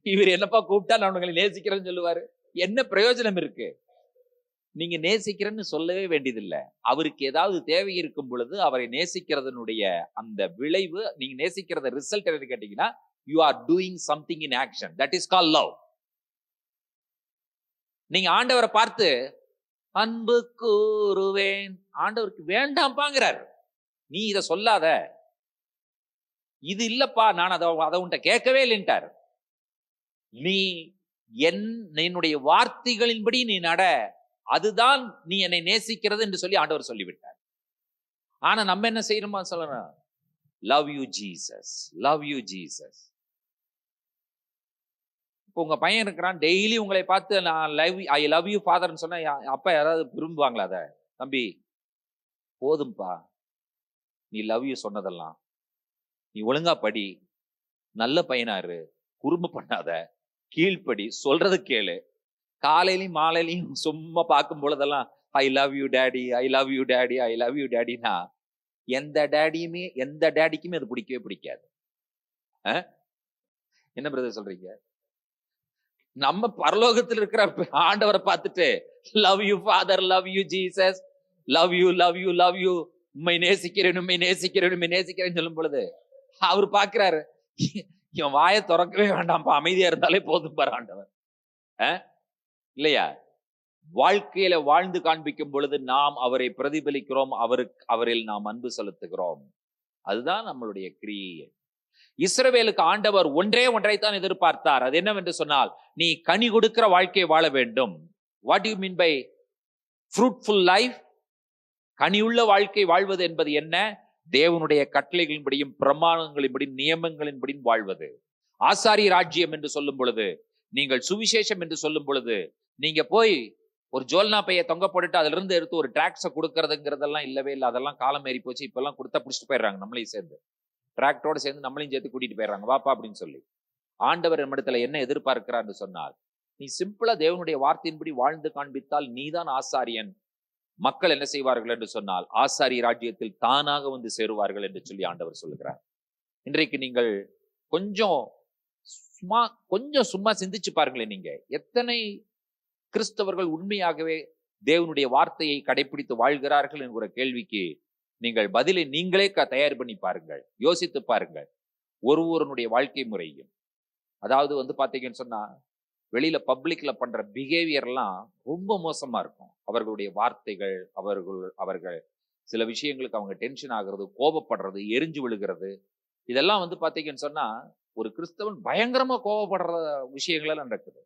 இவர் என்னப்பா கூப்பிட்டா நான் உங்களை நேசிக்கிறேன்னு சொல்லுவாரு. என்ன பிரயோஜனம் இருக்கு? நீங்க நேசிக்கிறேன்னு சொல்லவே வேண்டியதில்லை. அவருக்கு ஏதாவது தேவை இருக்கும் பொழுது அவரை நேசிக்கிறதனுடைய அந்த விளைவு, நீங்க நேசிக்கிறத ரிசல்ட் என்ன கேட்டீங்கன்னா, you are doing something in action, that is call love. நீங்க ஆண்டவரை பார்த்து அன்பு கூறுவேன், ஆண்டவருக்கு வேண்டாம்பாங்கிறார். நீ இத சொல்லாத, இது இல்லப்பா நான் அதை உன்ட்ட கேட்கவே இல்லைன்ட்டார். நீ என்னுடைய வார்த்தைகளின்படி நீ நட, அதுதான் நீ என்னை நேசிக்கிறது என்று சொல்லி ஆண்டவர் சொல்லிவிட்டார். ஆனா நம்ம என்ன செய்யணுமா சொல்லணும், love you Jesus, love you Jesus. இப்போ உங்க பையன் இருக்கிறான், டெய்லி உங்களை பார்த்து நான் ஐ லவ் யூ ஃபாதர்ன்னு சொன்னா அப்பா யாராவது விரும்புவாங்களா? அத தம்பி போதும்பா, நீ லவ் யூ சொன்னதெல்லாம், நீ ஒழுங்கா படி, நல்ல பையனாரு, குறும்பு பண்ணாத, கீழ்ப்படி, சொல்றது கேளு. காலையிலையும் மாலையிலையும் சும்மா பார்க்கும் பொழுதெல்லாம் I love you daddy, I love you daddy, I love you டேடினா எந்த டேடிக்குமே அது பிடிக்கவே பிடிக்காது. என்ன பிரதர் சொல்றீங்க? நம்ம பரலோகத்தில் இருக்கிற ஆண்டவரை பார்த்துட்டு love you father, love you Jesus, love you love you love you, உண்மை நேசிக்கிறேன் உண்மை நேசிக்கிறேன் உண்மை நேசிக்கிறேன்னு சொல்லும் பொழுது அவர் பார்க்கிறாரு, இவன் வாயை திறக்கவே வேண்டாம்ப்பா, அமைதியா இருந்தாலே போதும் பாரு ஆண்டவர். இல்லையா? வாழ்க்கையில வாழ்ந்து காண்பிக்கும் பொழுது நாம் அவரை பிரதிபலிக்கிறோம், அவரில் நாம் அன்பு செலுத்துகிறோம். அதுதான் நம்மளுடைய கிரியை. இஸ்ரவேலுக்கு ஆண்டவர் ஒன்றைத்தான் எதிர்பார்த்தார். அது என்னவென்று சொன்னால், நீ கனி கொடுக்கிற வாழ்க்கையை வாழ வேண்டும். What you mean by fruitful life? கனியுள்ள வாழ்க்கை வாழ்வது என்பது என்ன? தேவனுடைய கட்டளைகளின்படியும் பிரமாணங்களின்படியும் நியமங்களின்படியும் வாழ்வது. ஆசாரி ராஜ்யம் என்று சொல்லும் பொழுது, நீங்கள் சுவிசேஷம் என்று சொல்லும் பொழுது, நீங்க போய் ஒரு ஜோல்னா பைய தொங்க போட்டுட்டு அதுல இருந்து எடுத்து ஒரு டிராக்ஸை கொடுக்கறதுங்கிறதெல்லாம் இல்லவே இல்லை. அதெல்லாம் காலம் ஏறி போச்சு. இப்பெல்லாம் கொடுத்தா பிடிச்சிட்டு போயிடுறாங்க. நம்மளையும் சேர்ந்து டிராக்டரோட சேர்ந்து நம்மளையும் சேர்த்து கூட்டிட்டு போயிடுறாங்க, வாப்பா அப்படின்னு சொல்லி. ஆண்டவர் நம்மிடத்துல என்ன எதிர்பார்க்கிறான்னு சொன்னால், நீ சிம்பிளா தேவனுடைய வார்த்தையின்படி வாழ்ந்து காண்பித்தால் நீதான் ஆசாரியன். மக்கள் என்ன செய்வார்கள் என்று சொன்னால், ஆசாரி ராஜ்யத்தில் தானாக வந்து சேருவார்கள் என்று சொல்லி ஆண்டவர் சொல்லுகிறார். இன்றைக்கு நீங்கள் கொஞ்சம் சும்மா சிந்திச்சு பாருங்களேன். நீங்க எத்தனை கிறிஸ்தவர்கள் உண்மையாகவே தேவனுடைய வார்த்தையை கடைபிடித்து வாழ்கிறார்கள் என்கிற கேள்விக்கு நீங்கள் பதிலை நீங்களே தயார் பண்ணி பாருங்கள், யோசித்து பாருங்கள். ஒருவருடைய வாழ்க்கை முறையும், அதாவது பாத்தீங்கன்னு சொன்னா, வெளியில பப்ளிக்ல பண்ற பிஹேவியர்லாம் ரொம்ப மோசமா இருக்கும். அவர்களுடைய வார்த்தைகள், அவர்கள் சில விஷயங்களுக்கு அவங்க டென்ஷன் ஆகுறது, கோபப்படுறது, எரிஞ்சு விழுகிறது, இதெல்லாம் பாத்தீங்கன்னு சொன்னா ஒரு கிறிஸ்தவன் பயங்கரமா கோபப்படுற விஷயங்கள் எல்லாம் நடக்குது.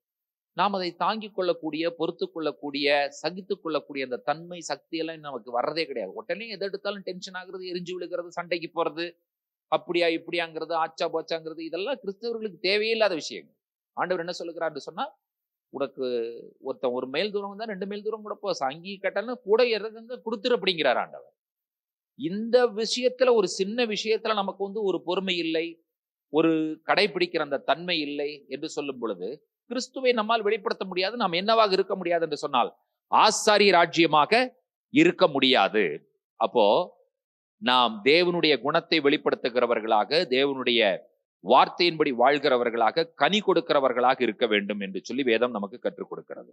நாம் அதை தாங்கிக் கொள்ளக்கூடிய, பொறுத்து கொள்ளக்கூடிய, சகித்துக் கொள்ளக்கூடிய அந்த தன்மை, சக்தி எல்லாம் நமக்கு வர்றதே கிடையாது. உடனே எதை எடுத்தாலும் டென்ஷன் ஆகுறது, எரிஞ்சு விழுகிறது, சண்டைக்கு போறது, அப்படியா இப்படியாங்கிறது, ஆச்சா போச்சாங்கிறது, இதெல்லாம் கிறிஸ்தவர்களுக்கு தேவையே இல்லாத விஷயங்கள். ஆண்டவர் என்ன சொல்லுகிறார் சொன்னா, உனக்கு ஒருத்தன் ஒரு மைல் தூரம் வந்தா 2 மைல் தூரம் கூட போ, அங்கி கட்டணும் கூட இறங்க கொடுத்துரு அப்படிங்கிறார் ஆண்டவர். இந்த விஷயத்துல, ஒரு சின்ன விஷயத்துல நமக்கு ஒரு பொறுமை இல்லை, ஒரு கடைபிடிக்கிற அந்த தன்மை இல்லை என்று சொல்லும் பொழுது, கிறிஸ்துவை நம்மால் வெளிப்படுத்த முடியாது. நாம் என்னவாக இருக்க முடியாது என்று சொன்னால், ஆசாரி ராஜ்யமாக இருக்க முடியாது. அப்போ நாம் தேவனுடைய குணத்தை வெளிப்படுத்துகிறவர்களாக, தேவனுடைய வார்த்தையின்படி வாழ்கிறவர்களாக, கனி கொடுக்கிறவர்களாக இருக்க வேண்டும் என்று சொல்லி வேதம் நமக்கு கற்றுக் கொடுக்கிறது.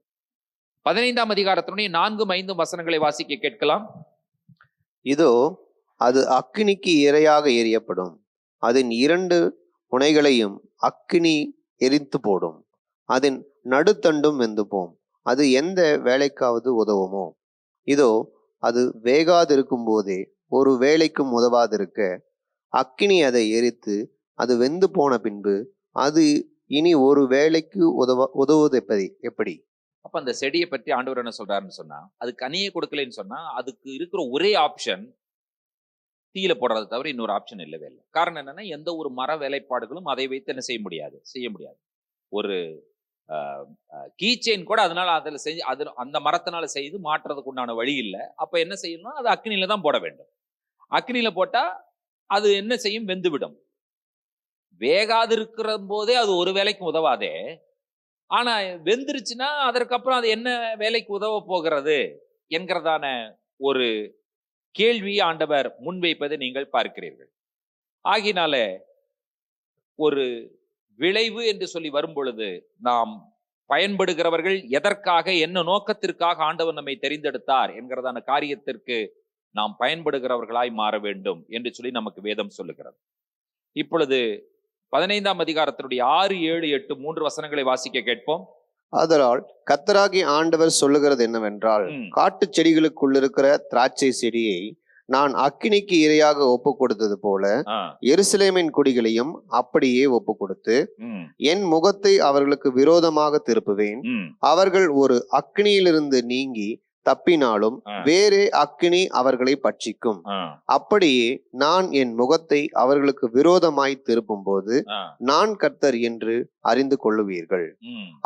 15ஆம் அதிகாரத்தினுடைய 4, 5 வசனங்களை வாசிக்க கேட்கலாம். இதோ அது அக்கினிக்கு இரையாக எரியப்படும், அதன் 2 முனைகளையும் அக்கினி எரித்து போடும், அதன் நடுத்தண்டும் வெந்து போம், அது எந்த வேலைக்காவது உதவுமோ? இதோ அது வேகாதிருக்கும் போதே ஒரு வேலைக்கும் உதவாதிருக்க அக்கினி அதை எரித்து அது வெந்து போன பின்பு அது இனி ஒரு வேலைக்கு உதவுவது எப்படி? அப்ப அந்த செடியை பற்றி ஆண்டவர் என்ன சொல்றாருன்னு சொன்னா, அது கனியை கொடுக்கலன்னு சொன்னா, அதுக்கு இருக்கிற ஒரே ஆப்ஷன் தீயில போடுறதை தவிர இன்னொரு ஆப்ஷன் இல்லவே இல்லை. காரணம் என்னன்னா, எந்த ஒரு மர வேலைப்பாடுகளும் அதை வைத்து என்ன செய்ய முடியாது. ஒரு கீச்செயின் கூட அதனால அதில் செஞ்சு அந்த மரத்தினால செய்து மாற்றுறதுக்கு உண்டான வழி இல்லை. அப்ப என்ன செய்யணும், அது அக்னியில தான் போட வேண்டும். அக்னியில போட்டா அது என்ன செய்யும், வெந்துவிடும். வேகாது இருக்கிற போதே அது ஒரு வேலைக்கு உதவாதே. ஆனா வெந்துருச்சுன்னா அதற்கப்புறம் அது என்ன வேலைக்கு உதவ போகிறது என்கிறதான ஒரு கேள்வி ஆண்டவர் முன்வைப்பதை நீங்கள் பார்க்கிறீர்கள். ஆகினால ஒரு விளைவு என்று சொல்லி வரும் பொழுது, நாம் பயன்படுகிறவர்கள் எதற்காக, என்ன நோக்கத்திற்காக ஆண்டவர் நம்மை தெரிந்தெடுத்தார் என்கிறதான காரியத்திற்கு நாம் பயன்படுகிறவர்களாய் மாற வேண்டும் என்று சொல்லி நமக்கு வேதம் சொல்லுகிறது. இப்பொழுது 15ஆம் அதிகாரத்தினுடைய 6, 7, 8 3 வசனங்களை வாசிக்க கேட்போம். ஆதலால் கர்த்தராகிய ஆண்டவர் சொல்லுகிறது என்னவென்றால், காட்டு செடிகளுக்குள் இருக்கிற திராட்சை செடியை நான் அக்கினிக்கு இரையாக ஒப்பு கொடுத்தது போல எருசலேமின் குடிகளையும் அப்படியே ஒப்பு கொடுத்து என் முகத்தை அவர்களுக்கு விரோதமாக திருப்புவேன். அவர்கள் ஒரு அக்கினியிலிருந்து நீங்கி தப்பினாலும் வேறே அக்கினி அவர்களை பட்சிக்கும். அப்படியே நான் என் முகத்தை அவர்களுக்கு விரோதமாய் திருப்பும் போது நான் கர்த்தர் என்று அறிந்து கொள்ளுவீர்கள்.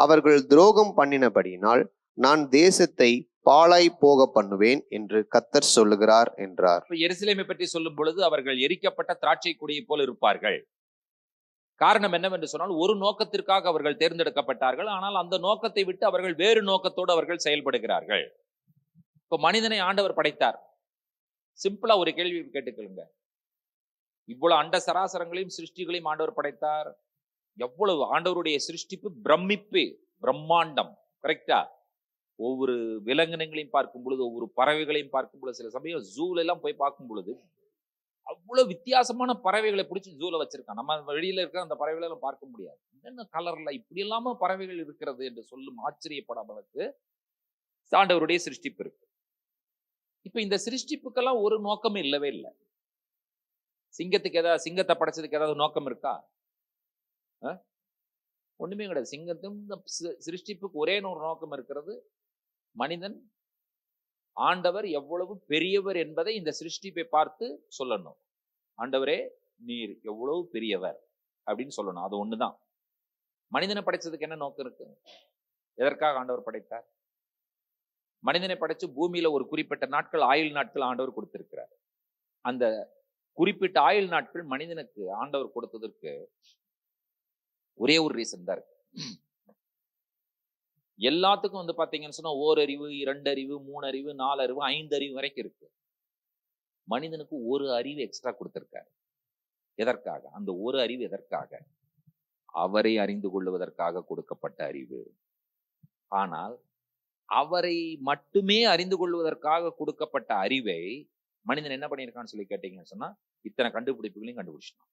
அவர்கள் துரோகம் பண்ணினபடியினால் நான் தேசத்தை பாழாய் போக பண்ணுவேன் என்று கர்த்தர் சொல்லுகிறார் என்றார். எருசலேமை பற்றி சொல்லும் பொழுது அவர்கள் எரிக்கப்பட்ட திராட்சை கொடியை போல் இருப்பார்கள். காரணம் என்னவென்று சொன்னால், ஒரு நோக்கத்திற்காக அவர்கள் தேர்ந்தெடுக்கப்பட்டார்கள். ஆனால் அந்த நோக்கத்தை விட்டு அவர்கள் வேறு நோக்கத்தோடு அவர்கள் செயல்படுகிறார்கள். இப்ப மனிதனை ஆண்டவர் படைத்தார். சிம்பிளா ஒரு கேள்வி கேட்டுக்கொள்ளுங்க. இவ்வளவு அண்ட சராசரங்களையும் சிருஷ்டிகளையும் ஆண்டவர் படைத்தார். எவ்வளவு ஆண்டவருடைய சிருஷ்டிப்பு, பிரமிப்பு, பிரம்மாண்டம். கரெக்டா? ஒவ்வொரு விலங்கினங்களையும் பார்க்கும் பொழுது, ஒவ்வொரு பறவைகளையும் பார்க்கும் பொழுது, சில சமயம் ஜூல எல்லாம் போய் பார்க்கும் பொழுது அவ்வளவு வித்தியாசமான பறவைகளை பிடிச்சி ஜூல வச்சிருக்கான். நம்ம வெளியில இருக்கிற அந்த பறவைகளை எல்லாம் பார்க்க முடியாது. என்னென்ன கலர்ல இப்படி இல்லாம பறவைகள் இருக்கிறது என்று சொல்லும் ஆச்சரியப்படாமலுக்கு ஆண்டவருடைய சிருஷ்டிப்பு இருக்கு. இப்ப இந்த சிருஷ்டிப்புக்கெல்லாம் ஒரு நோக்கமே இல்லவே இல்லை. சிங்கத்தை படைச்சதுக்கு ஏதாவது நோக்கம் இருக்கா? ஒண்ணுமே கிடையாது. சிங்கத்தும் சிருஷ்டிப்புக்கு ஒரே ஒரு நோக்கம் இருக்கிறது. மனிதன் ஆண்டவர் எவ்வளவு பெரியவர் என்பதை இந்த சிருஷ்டிப்பை பார்த்து சொல்லணும். ஆண்டவரே நீர் எவ்வளவு பெரியவர் அப்படின்னு சொல்லணும். அது ஒண்ணுதான். மனிதனை படைச்சதுக்கு என்ன நோக்கம் இருக்கு? எதற்காக ஆண்டவர் படைத்தார்? மனிதனை படைச்சு பூமியில ஒரு குறிப்பிட்ட நாட்கள், ஆயுள் நாட்கள் ஆண்டவர் கொடுத்திருக்கிறார். அந்த குறிப்பிட்ட ஆயுள் நாட்கள் மனிதனுக்கு ஆண்டவர் கொடுத்ததற்கு ஒரே ஒரு ரீசன் தான் இருக்கு. எல்லாத்துக்கும் வந்து பாத்தீங்கன்னு சொன்னா ஓரறிவு, 2 அறிவு, 3 அறிவு, 4 அறிவு, 5 அறிவு வரைக்கும் இருக்கு. மனிதனுக்கு ஒரு அறிவு எக்ஸ்ட்ரா கொடுத்திருக்காரு. எதற்காக? அந்த ஒரு அறிவு எதற்காக? அவரை அறிந்து கொள்வதற்காக கொடுக்கப்பட்ட அறிவு. ஆனால் அவரை மட்டுமே அறிந்து கொள்வதற்காக கொடுக்கப்பட்ட அறிவை மனிதன் என்ன பண்ணியிருக்கான்னு சொல்லி கேட்டீங்கன்னு சொன்னா இத்தனை கண்டுபிடிப்புகளையும் கண்டுபிடிச்சிட்டான்.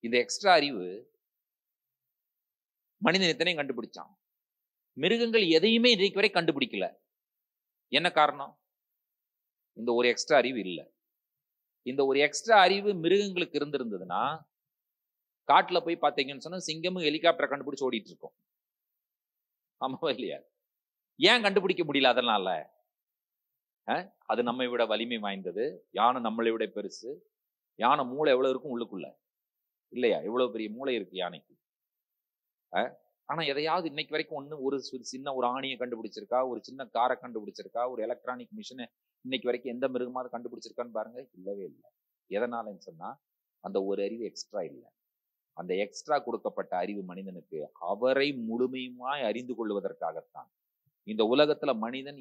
இந்த எக்ஸ்ட்ரா அறிவு மனிதன் இத்தனையும் கண்டுபிடிச்சான். மிருகங்கள் எதையுமே இன்றைக்கு வரை கண்டுபிடிக்கல. என்ன காரணம்? இந்த ஒரு எக்ஸ்ட்ரா அறிவு இல்லை. இந்த ஒரு எக்ஸ்ட்ரா அறிவு மிருகங்களுக்கு இருந்திருந்ததுன்னா காட்டுல போய் பார்த்தீங்கன்னு சொன்னா சிங்கமும் ஹெலிகாப்டரை கண்டுபிடிச்சு ஓடிட்டு இருக்கோம். ஆமாவா இல்லையா? ஏன் கண்டுபிடிக்க முடியல? அதனால அது நம்மை விட வலிமை வாய்ந்தது. யானை நம்மளை விட பெருசு. யானை மூளை எவ்வளவு இருக்கும் உள்ளுக்குள்ள இல்லையா? எவ்வளவு பெரிய மூளை இருக்கு யானைக்கு. ஆனா எதையாவது இன்னைக்கு வரைக்கும் ஒரு சின்ன ஒரு ஆணியை கண்டுபிடிச்சிருக்கா? ஒரு சின்ன காரை கண்டுபிடிச்சிருக்கா? ஒரு எலக்ட்ரானிக் மிஷினை இன்னைக்கு வரைக்கும் எந்த மிருகமாவது கண்டுபிடிச்சிருக்கான்னு பாருங்க. இல்லவே இல்லை. எதனாலன்னு சொன்னா அந்த ஒரு அறிவு எக்ஸ்ட்ரா இல்லை. அந்த எக்ஸ்ட்ரா கொடுக்கப்பட்ட அறிவு மனிதனுக்கு அவரை முழுமையுமாய் அறிந்து கொள்வதற்காகத்தான். இந்த உலகத்துல மனிதன்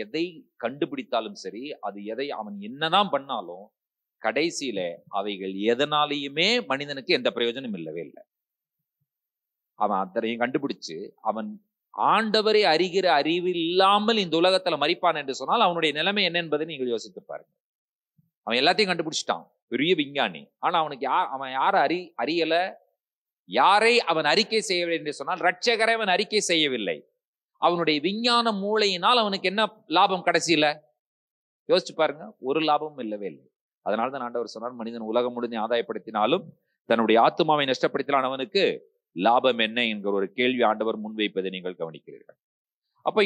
எதை கண்டுபிடித்தாலும் சரி, அது எதை அவன் என்னதான் பண்ணாலும் கடைசியில அவைகள் எதனாலேயுமே மனிதனுக்கு எந்த பிரயோஜனம் இல்லவே இல்லை. அவன் அத்தனையும் கண்டுபிடிச்சு அவன் ஆண்டவரை அறிகிற அறிவு இல்லாமல் இந்த உலகத்துல மரிப்பான் என்று சொன்னால் அவனுடைய நிலைமை என்ன என்பதை நீங்கள் யோசித்து பாருங்க. அவன் எல்லாத்தையும் கண்டுபிடிச்சிட்டான், பெரிய விஞ்ஞானி. ஆனா அவனுக்கு அவன் யாரை அறியல, யாரை அவன் அறிக்கை செய்யவில்லை என்று சொன்னால் ரட்சகரை அவன் அறிக்கை செய்யவில்லை. அவனுடைய விஞ்ஞான மூளையினால் அவனுக்கு என்ன லாபம் கடைசியில? யோசிச்சு பாருங்க, ஒரு லாபமும் இல்லவே இல்லை. அதனால்தான் ஆண்டவர் சொன்னார், மனிதன் உலகம் முழுதும் ஆதாயப்படுத்தினாலும் தன்னுடைய ஆத்துமாவை நஷ்டப்படுத்தினான் அவனுக்கு லாபம் என்ன என்கிற ஒரு கேள்வி ஆண்டவர் முன்வைப்பதை நீங்கள் கவனிக்கிறீர்கள். அப்ப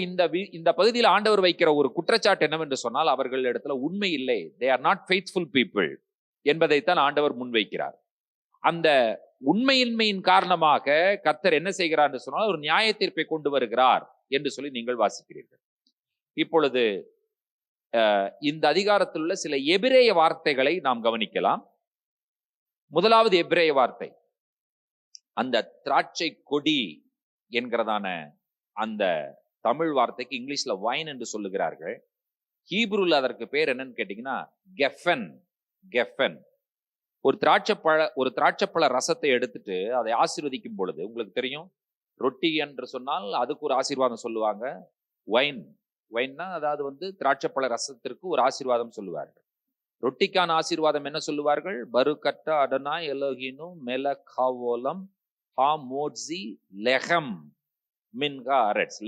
இந்த பகுதியில் ஆண்டவர் வைக்கிற ஒரு குற்றச்சாட்டு என்னவென்று சொன்னால் அவர்களிடத்துல உண்மை இல்லை. They are not faithful people என்பதைத்தான் ஆண்டவர் முன்வைக்கிறார். அந்த உண்மையின்மையின் காரணமாக கர்த்தர் என்ன செய்கிறார் என்று சொன்னால் ஒரு நியாய தீர்ப்பை கொண்டு வருகிறார் என்று சொல்லி நீங்கள் வாசிக்கிறீர்கள். இப்பொழுது இந்த அதிகாரத்தில் உள்ள சில எபிரேய வார்த்தைகளை நாம் கவனிக்கலாம். முதலாவது எபிரேய வார்த்தை, அந்த திராட்சை கொடி என்கிறதான அந்த தமிழ் வார்த்தைக்கு இங்கிலீஷ்ல வைன் என்று சொல்லுகிறார்கள். ஹீப்ரூல அதற்கு பேர் என்னன்னு கேட்டீங்கன்னா கெஃபன். கெஃபன் ஒரு திராட்சைப்பழ ரசத்தை எடுத்துட்டு அதை ஆசீர்வதிக்கும் பொழுது உங்களுக்கு தெரியும், ரொட்டி என்று சொன்னால் அதுக்கு ஒரு ஆசீர்வாதம் சொல்லுவாங்க. வைன்னா அதாவது திராட்சைப்பழ ரசத்திற்கு ஒரு ஆசீர்வாதம் சொல்லுவார்கள். ரொட்டிக்கான ஆசீர்வாதம் என்ன சொல்லுவார்கள்? பருக்கட்ட அடனாய் எலோகினும் மெலகாவோலம் ஹா மோட்ஸி லெகம் மின்ஹா அரட்ஸ்.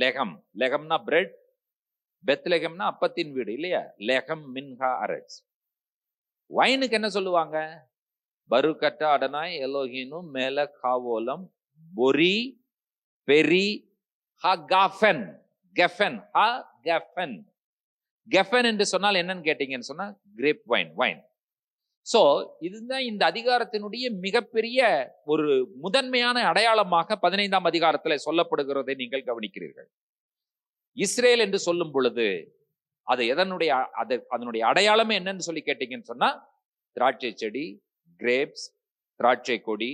லெகம்னா பிரெட், பெத்லெகம்னா அப்பத்தின் வீடு இல்லையா? லெகம் மின்ஹா அரட்ஸ். வைனுக்கு என்ன சொல்லுவாங்க? பருக்கட்ட அடனாய் எலோகினும் மெலகாவோலம் பொரி பெரி ஹா காஃபன். கெஃபன் ஹா கெஃபன். கெஃபன் என்று சொன்னால் என்னன்னு கேட்டீங்கன்னு சொன்னா கிரேப் வைன். சோ இதுதான் இந்த அதிகாரத்தினுடைய மிகப்பெரிய ஒரு முதன்மையான அடையாளமாக 15ஆம் அதிகாரத்துல சொல்லப்படுகிறதை நீங்கள் கவனிக்கிறீர்கள். இஸ்ரேல் என்று சொல்லும் பொழுது அது அதனுடைய அடையாளமே என்னன்னு சொல்லி கேட்டீங்கன்னு சொன்னா திராட்சை செடி, கிரேப்ஸ், திராட்சை கொடி.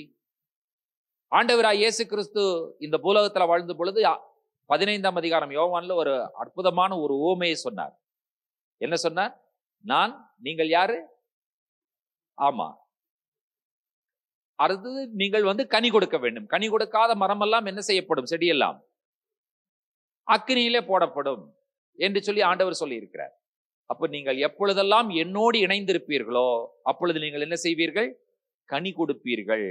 ஆண்டவராய் இயேசு கிறிஸ்து இந்த பூலோகத்துல வாழ்ந்த பொழுது 15ஆம் அதிகாரம் யோவான்ல ஒரு அற்புதமான ஒரு உவமையை சொன்னார். என்ன சொன்னார்? நீங்கள் யாரு? ஆமா, அது நீங்கள் கனி கொடுக்க வேண்டும். கனி கொடுக்காத மரம் எல்லாம் என்ன செய்யப்படும்? செடியெல்லாம் அக்கினியிலே போடப்படும் என்று சொல்லி ஆண்டவர் சொல்லி இருக்கிறார். அப்ப நீங்கள் எப்பொழுதெல்லாம் என்னோடு இணைந்திருப்பீர்களோ அப்பொழுது நீங்கள் என்ன செய்வீர்கள்? கனி கொடுப்பீர்கள்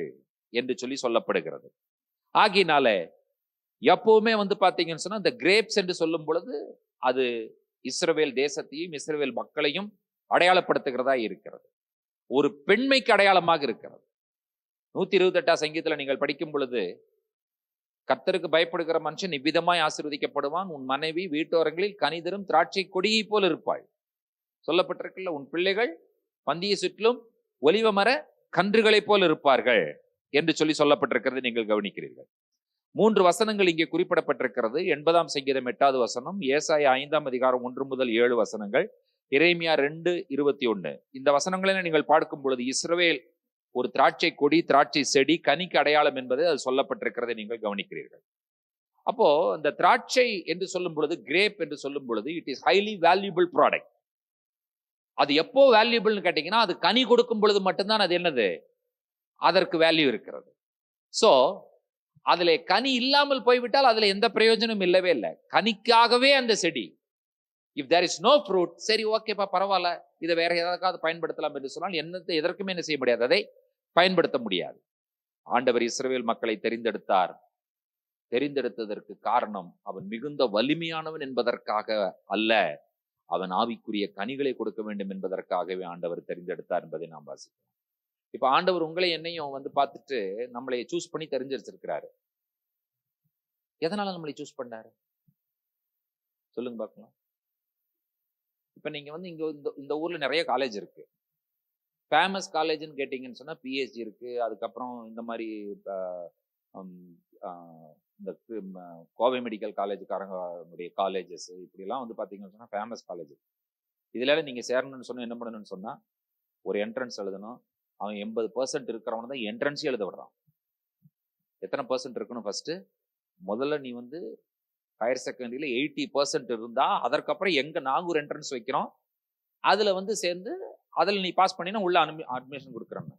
என்று சொல்லி சொல்லப்படுகிறது. ஆகினால எப்பவுமே பாத்தீங்கன்னு சொன்னா இந்த கிரேப்ஸ் என்று சொல்லும் பொழுது அது இஸ்ரவேல் தேசத்தையும் இஸ்ரவேல் மக்களையும் அடையாளப்படுத்துகிறதா இருக்கிறது. ஒரு பெண்மைக்கு அடையாளமாக இருக்கிறது. 128 சங்கீதத்துல நீங்கள் படிக்கும் பொழுது, கர்த்தருக்கு பயப்படுகிற மனுஷன் இவ்விதமாய் ஆசீர்வதிக்கப்படுவான், உன் மனைவி வீட்டோரங்களில் கனிதரும் திராட்சை கொடியை போல் இருப்பாள். சொல்லப்பட்டிருக்கல, உன் பிள்ளைகள் பந்திய சுற்றிலும் ஒலிவ மர கன்றுகளை போல் இருப்பார்கள் என்று சொல்லப்பட்டிருக்கிறது நீங்கள் கவனிக்கிறீர்கள். 3 வசனங்கள் இங்கே குறிப்பிடப்பட்டிருக்கிறது. 80 சங்கீதம் 8வது வசனம், ஏசாயா 5 அதிகாரம் 1 முதல் 7 வசனங்கள், எரேமியா 2:21. இந்த வசனங்களை நீங்கள் பார்க்கும் பொழுது இஸ்ரவேல் ஒரு திராட்சை கொடி, திராட்சை செடி, கனிக்கு அடையாளம் என்பது அது சொல்லப்பட்டிருக்கிறதை நீங்கள் கவனிக்கிறீர்கள். அப்போ இந்த திராட்சை என்று சொல்லும் பொழுது, கிரேப் என்று சொல்லும் பொழுது, it is highly valuable product. அது எப்போ வேல்யூபிள்னு கேட்டீங்கன்னா, அது கனி கொடுக்கும் பொழுது மட்டும்தான் அது என்னது, அதற்கு வேல்யூ இருக்கிறது. சோ அதுல கனி இல்லாமல் போய்விட்டால் அதுல எந்த பிரயோஜனம் இல்லவே இல்லை. கனிக்காகவே அந்த செடி. If there is no fruit, சரி ஓகேப்பா பரவாயில்ல, இதை வேற எதற்காவது பயன்படுத்தலாம் என்று சொன்னால் எதற்குமே என்ன செய்ய முடியாது, அதை பயன்படுத்த முடியாது. ஆண்டவர் இஸ்ரவேல் மக்களை தெரிந்தெடுத்தார். தெரிந்தெடுத்ததற்கு காரணம் அவன் மிகுந்த வலிமையானவன் என்பதற்காக அல்ல, அவன் ஆவிக்குரிய கனிகளை கொடுக்க வேண்டும் என்பதற்காகவே ஆண்டவர் தெரிந்தெடுத்தார் என்பதை நாம் வாசிக்கிறோம். இப்ப ஆண்டவர் உங்களை என்னையும் பார்த்துட்டு நம்மளை சூஸ் பண்ணி தெரிஞ்சிருச்சிருக்கிறாரு. எதனால நம்மளை சூஸ் பண்ணாரு சொல்லுங்க பார்க்கலாம். இப்ப நீங்க இங்க இந்த ஊர்ல நிறைய காலேஜ் இருக்கு. ஃபேமஸ் காலேஜ்னு கேட்டீங்கன்னு சொன்னா பிஎஸ்ஜி இருக்கு. அதுக்கப்புறம் இந்த மாதிரி இந்த கோவை மெடிக்கல் காலேஜுக்காரங்களுடைய காலேஜஸ் இப்படிலாம் பாத்தீங்கன்னு சொன்னா ஃபேமஸ் காலேஜ். இதுல நீங்க சேரணும்னு சொன்னா என்ன பண்ணணும்னு சொன்னா, ஒரு என்ட்ரன்ஸ் எழுதணும். அவன் 80% இருக்கிறவன தான் என்ட்ரன்ஸே எழுத விடுறான். எத்தனை % இருக்கணும் ஃபர்ஸ்ட்? முதல்ல நீ ஹையர் செகண்டரியில 80% இருந்தா அதற்கப்புறம் எங்க நாங்க ஒரு என்ட்ரன்ஸ் வைக்கிறோம், அதுல சேர்ந்து அதில் நீ பாஸ் பண்ணினா உள்ள அட்மிஷன் கொடுக்குறாங்க.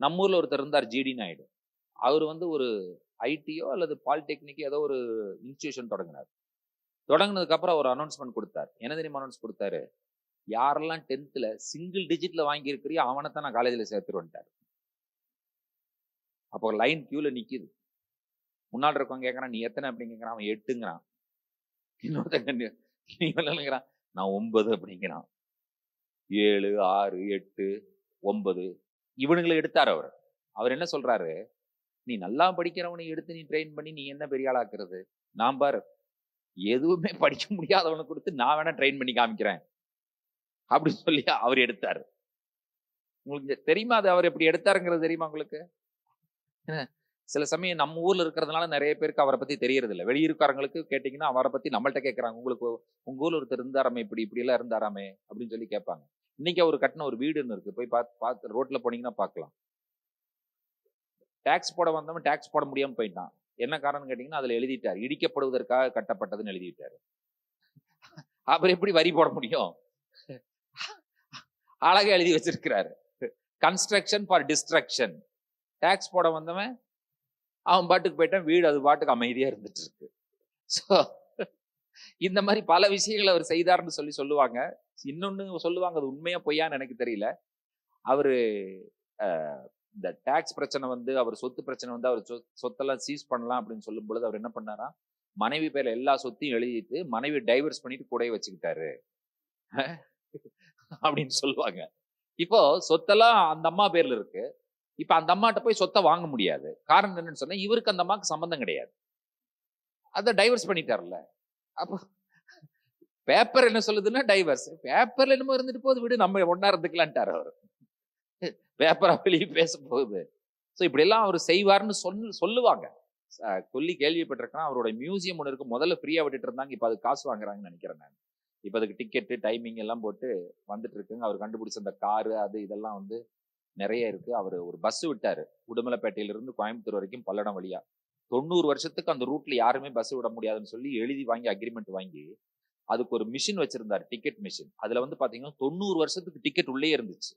நம்ம ஊர்ல ஒருத்தர் இருந்தார், ஜிடி நாயுடு. அவர் ஒரு ஐடியோ அல்லது பாலிடெக்னிக்கோ ஏதோ ஒரு இன்ஸ்டிடியூஷன் தொடங்கினார். தொடங்கினதுக்கு அப்புறம் ஒரு அனௌன்ஸ்மெண்ட் கொடுத்தார். என்ன தெரியுமா அனௌன்ஸ் கொடுத்தாரு? யாரெல்லாம் 10th சிங்கிள் டிஜிட்ல வாங்கி இருக்கிறியோ அவனைத்தான் நான் காலேஜில் சேர்த்துருவன்ட்டார். அப்போ லைன் கியூல நிக்குது. முன்னாள் இருக்கவங்க கேட்கறான், நீ எத்தனை அப்படின்னு கேட்கறான். அவன் 8ங்கிறான். இன்னொருத்தங்க நீ இல்லைங்கிறான், நான் 9 அப்படிங்கிறான். 7, 6, 8, 9 இவனுங்களை எடுத்தார் அவர். அவர் என்ன சொல்றாரு, நீ நல்லா படிக்கிறவனை எடுத்து நீ ட்ரெயின் பண்ணி நீ என்ன பெரிய ஆளாக்குறது? நான் பாரு எதுவுமே படிக்க முடியாதவனை கொடுத்து நான் வேணா ட்ரெயின் பண்ணி காமிக்கிறேன் அப்படின்னு சொல்லி அவர் எடுத்தாரு. உங்களுக்கு தெரியுமா அது அவர் எப்படி எடுத்தாருங்கிறது தெரியுமா உங்களுக்கு? சில சமயம் நம்ம ஊர்ல இருக்கிறதுனால நிறைய பேருக்கு அவரை பத்தி தெரியறது இல்லை. வெளியூருக்காரங்களுக்கு கேட்டீங்கன்னா அவரை பத்தி நம்மள்ட்ட கேட்கறாங்க, உங்களுக்கு உங்க ஊர்ல ஒருத்தர் இருந்தாராமே, இப்படி எல்லாம் இருந்தாராமே அப்படின்னு சொல்லி கேட்பாங்க. இன்னைக்கு அவர் கட்டின ஒரு வீடுன்னு இருக்கு, போய் பார்த்து ரோட்ல போனீங்கன்னா பார்க்கலாம். டாக்ஸ் போட வந்தவன் டாக்ஸ் போட முடியாம போயிட்டான். என்ன காரணம் கேட்டீங்கன்னா அதுல எழுதிட்டார், இடிக்கப்படுவதற்காக கட்டப்பட்டதுன்னு எழுதிட்டாரு. அப்புறம் எப்படி வரி போட முடியும்? அழகா எழுதி வச்சிருக்கிறாரு, கன்ஸ்ட்ரக்ஷன் ஃபார் டிஸ்ட்ரக்ஷன். டாக்ஸ் போட வந்தவன் அவன் பாட்டுக்கு போயிட்டான், வீடு அது பாட்டுக்கு அமைதியா இருந்துட்டு இருக்கு. ஸோ இந்த மாதிரி பல விஷயங்களை அவர் செய்தார்னு சொல்லுவாங்க. இன்னொன்னு சொல்லுவாங்க, அது உண்மையா பொய்யான்னு எனக்கு தெரியல. அவரு இந்த டாக்ஸ் பிரச்சனை அவர் சொத்து பிரச்சனை அவர் சொத்தெல்லாம் சீஸ் பண்ணலாம் அப்படின்னு சொல்லும் பொழுது அவர் என்ன பண்ணாரா, மனைவி பேர்ல எல்லா சொத்தையும் எழுதிட்டு மனைவி டைவர்ஸ் பண்ணிட்டு கூடயே வச்சுக்கிட்டாரு அப்படின்னு சொல்லுவாங்க. இப்போ சொத்தெல்லாம் அந்த அம்மா பேர்ல இருக்கு. இப்ப அந்த அம்மாட்ட போய் சொத்தை வாங்க முடியாது. காரணம் என்னன்னு சொன்னா, இவருக்கு அந்த அம்மாவுக்கு சம்பந்தம் கிடையாது, அத டைவர்ஸ் பண்ணிட்டார்ல. அப்போ பேப்பர் என்ன சொல்லுதுன்னா டைவர்ஸ். பேப்பர்ல என்னமோ இருந்துட்டு போகுது, விடு நம்ம ஒன்னா இருந்துக்கலான்ட்டார் அவர். பேப்பரா வெளியே பேச போகுது. ஸோ இப்படி எல்லாம் அவர் செய்வார்னு சொல்லுவாங்க, சொல்லி கேள்விப்பட்டிருக்கேன். அவரோட மியூசியம் ஒன்று இருக்கு, முதல்ல ஃப்ரீயா விட்டுட்டு இருந்தாங்க, இப்ப அது காசு வாங்குறாங்கன்னு நினைக்கிறேன் நான். இப்ப அதுக்கு டிக்கெட்டு டைமிங் எல்லாம் போட்டு வந்துட்டு இருக்குங்க. அவர் கண்டுபிடிச்ச அந்த காரு அது இதெல்லாம் நிறைய இருக்கு. அவர் ஒரு பஸ் விட்டாரு உடுமலைப்பேட்டையில இருந்து கோயம்புத்தூர் வரைக்கும் பல்லடம் வழியா. 90 வருஷத்துக்கு அந்த ரூட்ல யாருமே பஸ் விட முடியாதுன்னு சொல்லி எழுதி வாங்கி அக்ரிமெண்ட் வாங்கி அதுக்கு ஒரு மிஷின் வச்சிருந்தாரு, டிக்கெட் மிஷின். அதுல பாத்தீங்கன்னா 90 வருஷத்துக்கு டிக்கெட் உள்ளே இருந்துச்சு.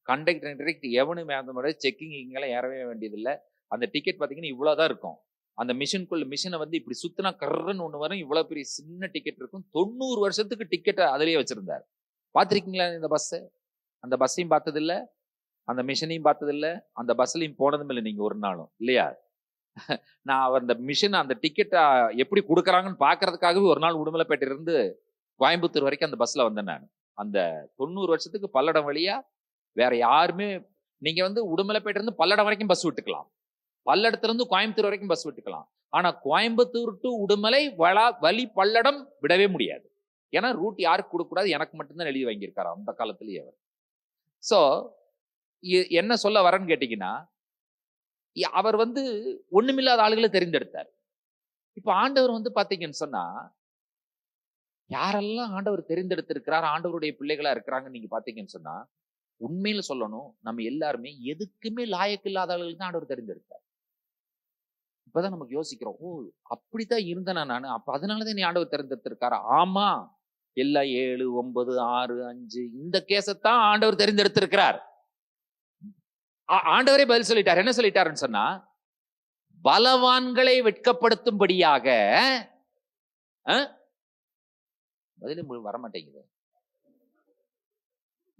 கண்டக்டர் எவனுமே அந்த மாதிரி செக்கிங் இங்கெல்லாம் ஏறவே வேண்டியதில்லை. அந்த டிக்கெட் பாத்தீங்கன்னா இவ்வளவுதான் இருக்கும். அந்த மிஷினை இப்படி சுத்தினா கர்றன்னு ஒண்ணு வரும், இவ்வளவு பெரிய சின்ன டிக்கெட் இருக்கும். 90 வருஷத்துக்கு டிக்கெட்டை அதுலயே வச்சிருந்தாரு. பாத்திருக்கீங்களா இந்த பஸ்? அந்த பஸ்ஸையும் பார்த்தது இல்ல, அந்த மிஷினையும் பார்த்தது இல்ல, அந்த பஸ்லயும் போனதும் இல்லை நீங்க ஒரு நாளும் இல்லையா? நான் அவர் அந்த மிஷின் அந்த டிக்கெட்டை எப்படி கொடுக்குறாங்கன்னு பாக்குறதுக்காகவே ஒரு நாள் உடுமலைப்பேட்டையில இருந்து கோயம்புத்தூர் வரைக்கும் அந்த பஸ்ல வந்தேன் நான். அந்த 90 வருஷத்துக்கு பல்லடம் வழியா வேற யாருமே, நீங்க வந்து உடுமலைப்பேட்டை இருந்து பல்லடம் வரைக்கும் பஸ் விட்டுக்கலாம், பல்லடத்துல இருந்து கோயம்புத்தூர் வரைக்கும் பஸ் விட்டுக்கலாம். ஆனா கோயம்புத்தூர் டு உடுமலை வழி பல்லடம் விடவே முடியாது. ஏன்னா ரூட் யாருக்கு கொடுக்க கூடாது, எனக்கு மட்டும்தான் எழுதி வாங்கியிருக்காரு அந்த காலத்திலேயே அவர். சோ என்ன சொல்ல வரேன்னு கேட்டீங்கன்னா, அவர் வந்து ஒண்ணுமில்லாத ஆளுகளை தெரிந்தெடுத்தார். இப்ப ஆண்டவர் வந்து பாத்தீங்கன்னு சொன்னா, யாரெல்லாம் ஆண்டவர் தெரிந்தெடுத்திருக்கிறார், ஆண்டவருடைய பிள்ளைகளா இருக்கிறாங்க நீங்க பாத்தீங்கன்னு சொன்னா, உண்மையில சொல்லணும், நம்ம எல்லாருமே எதுக்குமே லாயக்கு இல்லாத ஆளுகளுக்கு தான் ஆண்டவர் தெரிந்தெடுத்தார். இப்பதான் நமக்கு யோசிக்கிறோம், ஓ அப்படித்தான் இருந்தேனா நானு, அப்ப அதனாலதான் நீ ஆண்டவர் தெரிந்தெடுத்திருக்காரா? ஆமா, எல்லாம் 7, 9, 6, 5 இந்த கேசத்தான் ஆண்டவர் தெரிந்தெடுத்திருக்கிறார். ஆண்டவரே பதில் சொல்லிட்டார். என்ன சொல்லிட்டாருன்னு சொன்னா, பலவான்களை வெட்கப்படுத்தும்படியாக, பதிலும் வரமாட்டேங்குது.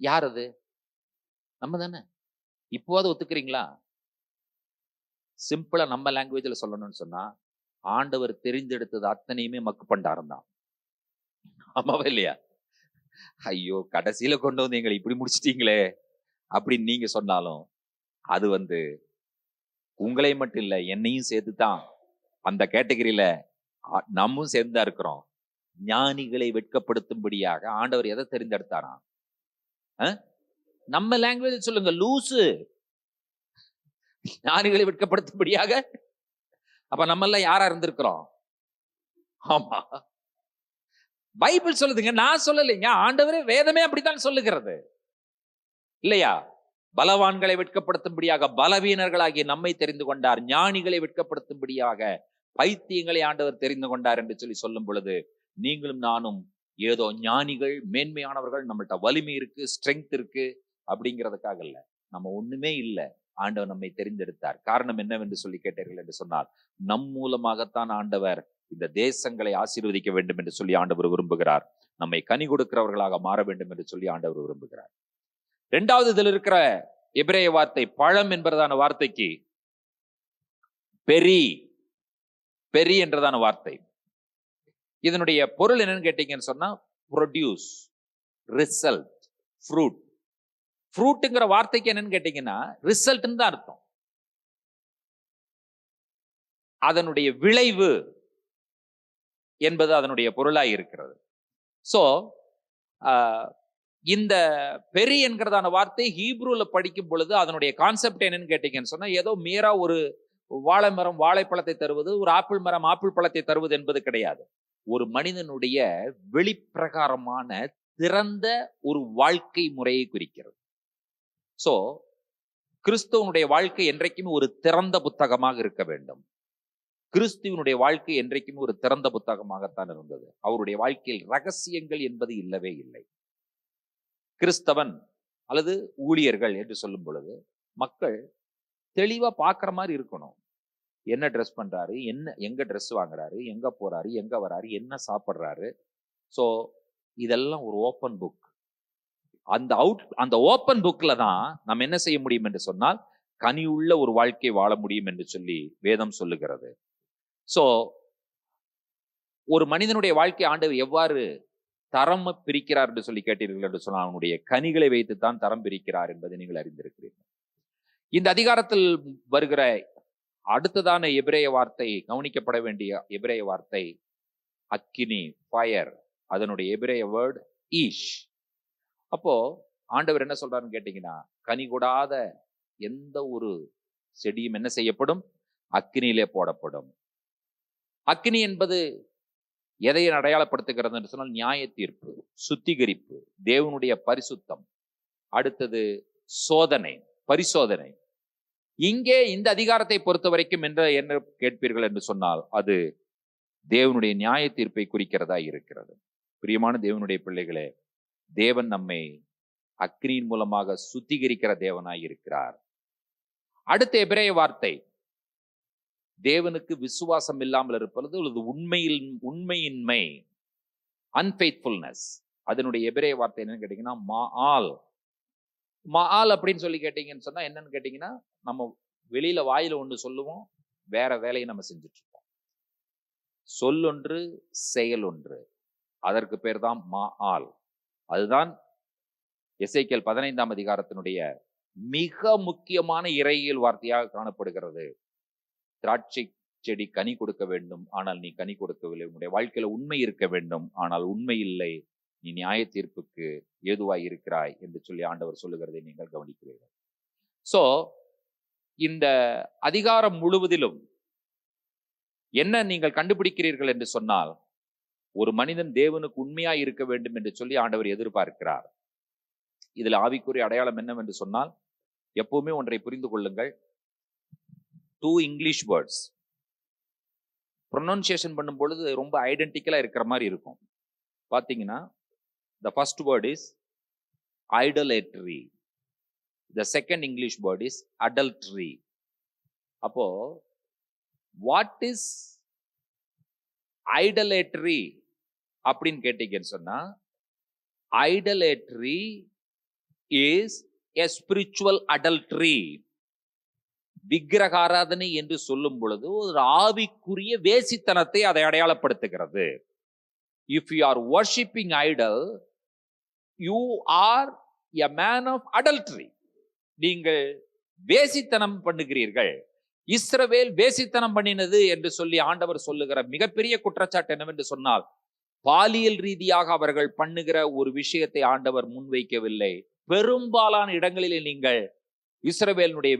யார் அது? நம்ம தானே. இப்போது ஒத்துக்கிறீங்களா? சிம்பிளா நம்ம லாங்குவேஜ்ல சொல்லணும்னு சொன்னா, ஆண்டவர் தெரிந்தெடுத்தது அத்தனையுமே மக்கு பண்டாரம் தான். ஆமாவா இல்லையா? ஐயோ கடைசியில கொண்டு வந்து எங்களை இப்படி முடிச்சிட்டீங்களே அப்படின்னு நீங்க சொன்னாலும், அது வந்து உங்களை மட்டும் இல்ல, என்னையும் சேர்த்துதான் அந்த கேட்டகரியில நம்மும் சேர்ந்தா இருக்கிறோம். ஞானிகளை வெட்கப்படுத்தும்படியாக ஆண்டவர் எதை தெரிந்தெடுத்தாராம்? நம்ம லாங்குவேஜ் சொல்லுங்க, லூசு. ஞானிகளை வெட்கப்படுத்தும்படியாக. அப்ப நம்ம எல்லாம் யாரா இருந்திருக்கிறோம்? ஆமா, பைபிள் சொல்லுதுங்க, நான் சொல்லலைங்க, ஆண்டவரே வேதமே அப்படித்தான் சொல்லுகிறது இல்லையா? பலவான்களை வெட்கப்படுத்தும்படியாக பலவீனர்களாகிய நம்மை தெரிந்து கொண்டார், ஞானிகளை வெட்கப்படுத்தும்படியாக பைத்தியங்களை ஆண்டவர் தெரிந்து கொண்டார் என்று சொல்லி சொல்லும் பொழுது, நீங்களும் நானும் ஏதோ ஞானிகள், மேன்மையானவர்கள், நம்மள்ட்ட வலிமை இருக்கு, ஸ்ட்ரென்த் இருக்கு அப்படிங்கிறதுக்காக இல்ல. நம்ம ஒண்ணுமே இல்லை, ஆண்டவர் நம்மை தெரிந்தெடுத்தார். காரணம் என்னவென்று சொல்லி கேட்டீர்கள் என்று சொன்னால், நம் மூலமாகத்தான் ஆண்டவர் இந்த தேசங்களை ஆசீர்வதிக்க வேண்டும் என்று சொல்லி ஆண்டவர் விரும்புகிறார். நம்மை கனி கொடுக்கிறவர்களாக மாற வேண்டும் என்று சொல்லி ஆண்டவர் விரும்புகிறார். இரண்டாவது இதில் இருக்கிற எபிரேய வார்த்தை பழம் என்பதான வார்த்தைக்கு பெரி, பெரி என்றதான வார்த்தை. இதனுடைய பொருள் என்னன்னு கேட்டீங்கன்னு சொன்னா, ப்ரொடியூஸ், ரிசல்ட், ஃப்ரூட். ஃப்ரூட்ங்கிற வார்த்தைக்கு என்னன்னு கேட்டீங்கன்னா ரிசல்ட் தான் அர்த்தம். அதனுடைய விளைவு என்பது அதனுடைய பொருளாய் இருக்கிறது. சோ இந்த பெரி என்கிறதான வார்த்தை ஹீப்ரூல படிக்கும் பொழுது அதனுடைய கான்செப்ட் என்னன்னு கேட்டீங்கன்னு சொன்னா, ஏதோ மீரா ஒரு வாழை மரம் வாழைப்பழத்தை தருவது, ஒரு ஆப்பிள் மரம் ஆப்பிள் பழத்தை தருவது என்பது கிடையாது. ஒரு மனிதனுடைய வெளிப்பிரகாரமான திறந்த ஒரு வாழ்க்கை முறையை குறிக்கிறது. சோ கிறிஸ்துவனுடைய வாழ்க்கை என்றைக்குமே ஒரு திறந்த புத்தகமாக இருக்க வேண்டும். கிறிஸ்துவனுடைய வாழ்க்கை என்றைக்குமே ஒரு திறந்த புத்தகமாகத்தான் இருந்தது. அவருடைய வாழ்க்கையில் ரகசியங்கள் என்பது இல்லவே இல்லை. கிறிஸ்தவன் அல்லது ஊழியர்கள் என்று சொல்லும் பொழுது மக்கள் தெளிவா பாக்குற மாதிரி இருக்கணும். என்ன ட்ரெஸ் பண்றாரு, என்ன எங்க ட்ரெஸ் வாங்குறாரு, எங்க போறாரு, எங்க வராரு, என்ன சாப்பிடுறாரு. சோ இதெல்லாம் ஒரு ஓப்பன் புக். அந்த ஓப்பன் புக்ல தான் நம்ம என்ன செய்ய முடியும் என்று சொன்னால், கனியுள்ள ஒரு வாழ்க்கை வாழ முடியும் என்று சொல்லி வேதம் சொல்லுகிறது. சோ ஒரு மனிதனுடைய வாழ்க்கை ஆண்டவர் எவ்வாறு தரம் பிரிக்கிறார் என்று சொல்லி கேட்டீர்கள் என்று சொன்னால், அவனுடைய கனிகளை வைத்துத்தான் தரம் பிரிக்கிறார் என்பதை நீங்கள் அறிந்திருக்கிறீர்கள். இந்த அதிகாரத்தில் வருகிற அடுத்ததான எபிரேய வார்த்தை, கவனிக்கப்பட வேண்டிய எபிரேய வார்த்தை அக்கினி, ஃபயர். அதனுடைய எபிரேய வேர்ட் ஈஷ். அப்போ ஆண்டவர் என்ன சொல்றாருன்னு கேட்டீங்கன்னா, கனி கொடாத எந்த ஒரு செடியும் என்ன செய்யப்படும்? அக்கினியிலே போடப்படும். அக்கினி என்பது எதை அடையாளப்படுத்துகிறது என்று சொன்னால், நியாய தீர்ப்பு, சுத்திகரிப்பு, தேவனுடைய பரிசுத்தம். அடுத்தது சோதனை, பரிசோதனை. இங்கே இந்த அதிகாரத்தை பொறுத்த வரைக்கும் என்ன கேட்பீர்கள் என்று சொன்னால், அது தேவனுடைய நியாய தீர்ப்பை குறிக்கிறதா இருக்கிறது. பிரியமான தேவனுடைய பிள்ளைகளே, தேவன் நம்மை அக்கினியின் மூலமாக சுத்திகரிக்கிற தேவனாய் இருக்கிறார். அடுத்த எபிரேய வார்த்தை, தேவனுக்கு விசுவாசம் இல்லாமல் இருப்பது அல்லது உண்மையின்மை, அன்ஃபெய்த்ஃபுல்னஸ். அதனுடைய எபிரேய வார்த்தை என்னன்னு கேட்டீங்கன்னா மஆல். மஆல் அப்படின்னு சொல்லி கேட்டீங்கன்னு சொன்னா என்னன்னு கேட்டீங்கன்னா, நம்ம வெளியில வாயில ஒன்று சொல்லுவோம், வேற வேலையை நம்ம செஞ்சுட்டு இருப்போம். சொல்லொன்று செயல் ஒன்று, அதற்கு பேர் தான் மஆல். அதுதான் எசேக்கியேல் 15ஆம் அதிகாரத்தினுடைய மிக முக்கியமான இறையியல் வார்த்தையாக காணப்படுகிறது. திராட்சை செடி கனி கொடுக்க வேண்டும், ஆனால் நீ கனி கொடுக்கவில்லை. உன்னுடைய வாழ்க்கையில உண்மை இருக்க வேண்டும், ஆனால் உண்மை இல்லை. நீ நியாய தீர்ப்புக்கு ஏதுவாய் இருக்கிறாய் என்று சொல்லி ஆண்டவர் சொல்லுகிறதை நீங்கள் கவனிக்கிறீர்கள். சோ இந்த அதிகாரம் முழுவதிலும் என்ன நீங்கள் கண்டுபிடிக்கிறீர்கள் என்று சொன்னால், ஒரு மனிதன் தேவனுக்கு உண்மையாய் இருக்க வேண்டும் என்று சொல்லி ஆண்டவர் எதிர்பார்க்கிறார். இதுல ஆவிக்குரிய அடையாளம் என்னவென்று சொன்னால், எப்பவுமே ஒன்றை புரிந்து கொள்ளுங்கள். 2 இங்கிலீஷ் வேர்ட்ஸ் ப்ரொனன்சியேஷன் பண்ணும் பொழுது ரொம்ப ஐடென்டிக்கலா இருக்கிற மாதிரி இருக்கும். பாத்தீங்கன்னா, the first word is idolatry, the second English word is adultery. அப்போ what is idolatry அப்படின்னு கேட்டீங்கன்னு சொன்னா, idolatry is a spiritual adultery. விக்கிரகாராதனை என்று சொல்லும் பொழுது ஒரு ஆவிக்குரிய வேசித்தனத்தை அதை அடையாளப்படுத்துகிறது. If you are worshipping idol, you are a man of adultery. நீங்கள் வேசித்தனம் பண்ணுகிறீர்கள். இஸ்ரவேல் வேசித்தனம் பண்ணினது என்று சொல்லி ஆண்டவர் சொல்லுகிற மிகப்பெரிய குற்றச்சாட்டு என்னவென்று சொன்னால், பாலியல் ரீதியாக அவர்கள் பண்ணுகிற ஒரு விஷயத்தை ஆண்டவர் முன்வைக்கவில்லை. பெரும்பாலான இடங்களிலே நீங்கள் இஸ்ரவேலுடைய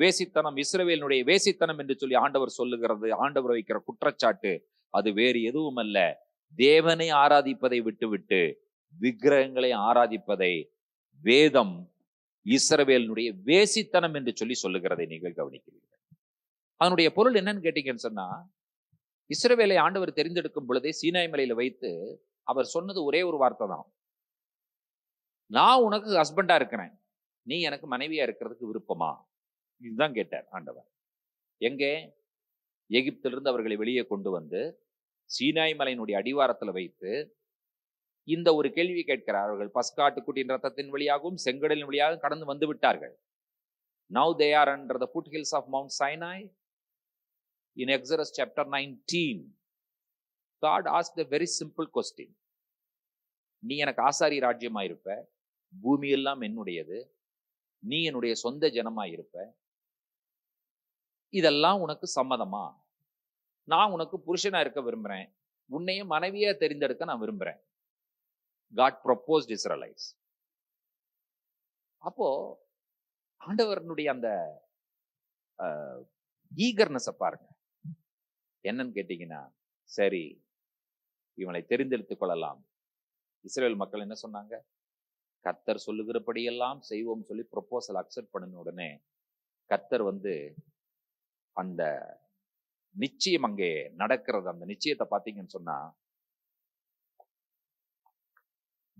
வேசித்தனம் என்று சொல்லி ஆண்டவர் சொல்லுகிறது. ஆண்டவர் வைக்கிற குற்றச்சாட்டு அது வேறு எதுவும் அல்ல, தேவனை ஆராதிப்பதை விட்டுவிட்டு விக்கிரகங்களை ஆராதிப்பதை வேதம் இஸ்ரவேலுடைய வேசித்தனம் என்று சொல்லி சொல்லுகிறதை நீங்கள் கவனிக்கிறீர்கள். அதனுடைய பொருள் என்னன்னு கேட்டீங்கன்னு சொன்னா, இஸ்ரவேலை ஆண்டவர் தெரிந்தெடுக்கும் பொழுதே சீனாய் மலையில வைத்து அவர் சொன்னது ஒரே ஒரு வார்த்தை தான், நான் உனக்கு ஹஸ்பண்டா இருக்கிறேன், நீ எனக்கு மனைவியா இருக்கிறதுக்கு விருப்பமா? இதுதான் கேட்டார் ஆண்டவர். எங்கே? எகிப்திலிருந்து அவர்களை வெளியே கொண்டு வந்து சீனாய் மலையினுடைய அடிவாரத்துல வைத்து இந்த ஒரு கேள்வி கேட்கிறார். அவர்கள் பஸ்காட்டுக்குட்டியின் ரத்தத்தின் வழியாகவும் செங்கடலின் வழியாகவும் கடந்து வந்து விட்டார்கள். Now they are under the foothills of Mount Sinai. In Exodus chapter 19, God asked a very simple question. நீ எனக்கு ஆசாரி ராஜ்யமா இருப்ப, பூமி எல்லாம் என்னுடையது, நீ என்னுடைய சொந்த ஜனமா இருப்ப, இதெல்லாம் உனக்கு சம்மதமா? நான் உனக்கு புருஷனா இருக்க விரும்புறேன், உன்னையும் மனைவியா தெரிந்தெடுக்க நான் விரும்புறேன். God proposed Israelites. அப்போ ஆண்டவரனுடைய அந்த ஈகர்னஸை பாருங்க. என்னன்னு கேட்டீங்கன்னா, சரி இவனை தெரிந்தெடுத்துக் கொள்ளலாம். இஸ்ரேல் மக்கள் என்ன சொன்னாங்க? கர்த்தர் சொல்லுகிறபடியெல்லாம் செய்வோம் சொல்லி ப்ரொபோசல் அக்செப்ட் பண்ணின உடனே கர்த்தர் வந்து அந்த நிச்சயம் அங்கே நடக்கிறது. அந்த நிச்சயத்தை பார்த்தீங்கன்னு சொன்னா,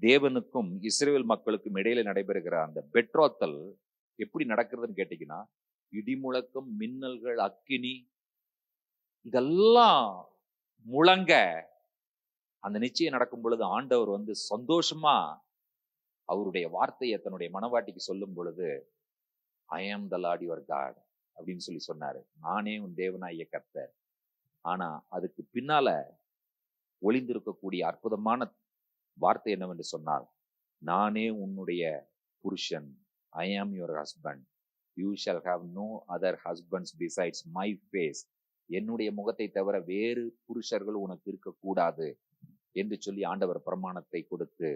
தேவனுக்கும் இஸ்ரேல் மக்களுக்கும் இடையில நடைபெறுகிற அந்த பெட்ரோத்தல் எப்படி நடக்கிறதுன்னு கேட்டீங்கன்னா, இடிமுழக்கம், மின்னல்கள், அக்கினி இதெல்லாம் முழங்க அந்த நிச்சயம் நடக்கும் பொழுது ஆண்டவர் வந்து சந்தோஷமா அவருடைய வார்த்தையை தன்னுடைய மனவாட்டிக்கு சொல்லும் பொழுது, ஐ ஆம் த லார்ட் யுவர் காட் அப்படின்னு சொல்லி சொன்னாரு. நானே உன் தேவனாகிய கர்த்தர். ஆனா அதுக்கு பின்னால ஒளிந்திருக்கக்கூடிய அற்புதமான வார்த்தை என்னவென்று சொன்னால், நானே உன்னுடைய புருஷன், I am your husband, you shall have no other husbands besides my face. என்னுடைய முகத்தை தவிர வேறு புருஷர்கள் உனக்கு இருக்கக்கூடாது என்று சொல்லி ஆண்டவர் பிரமாணத்தை கொடுத்து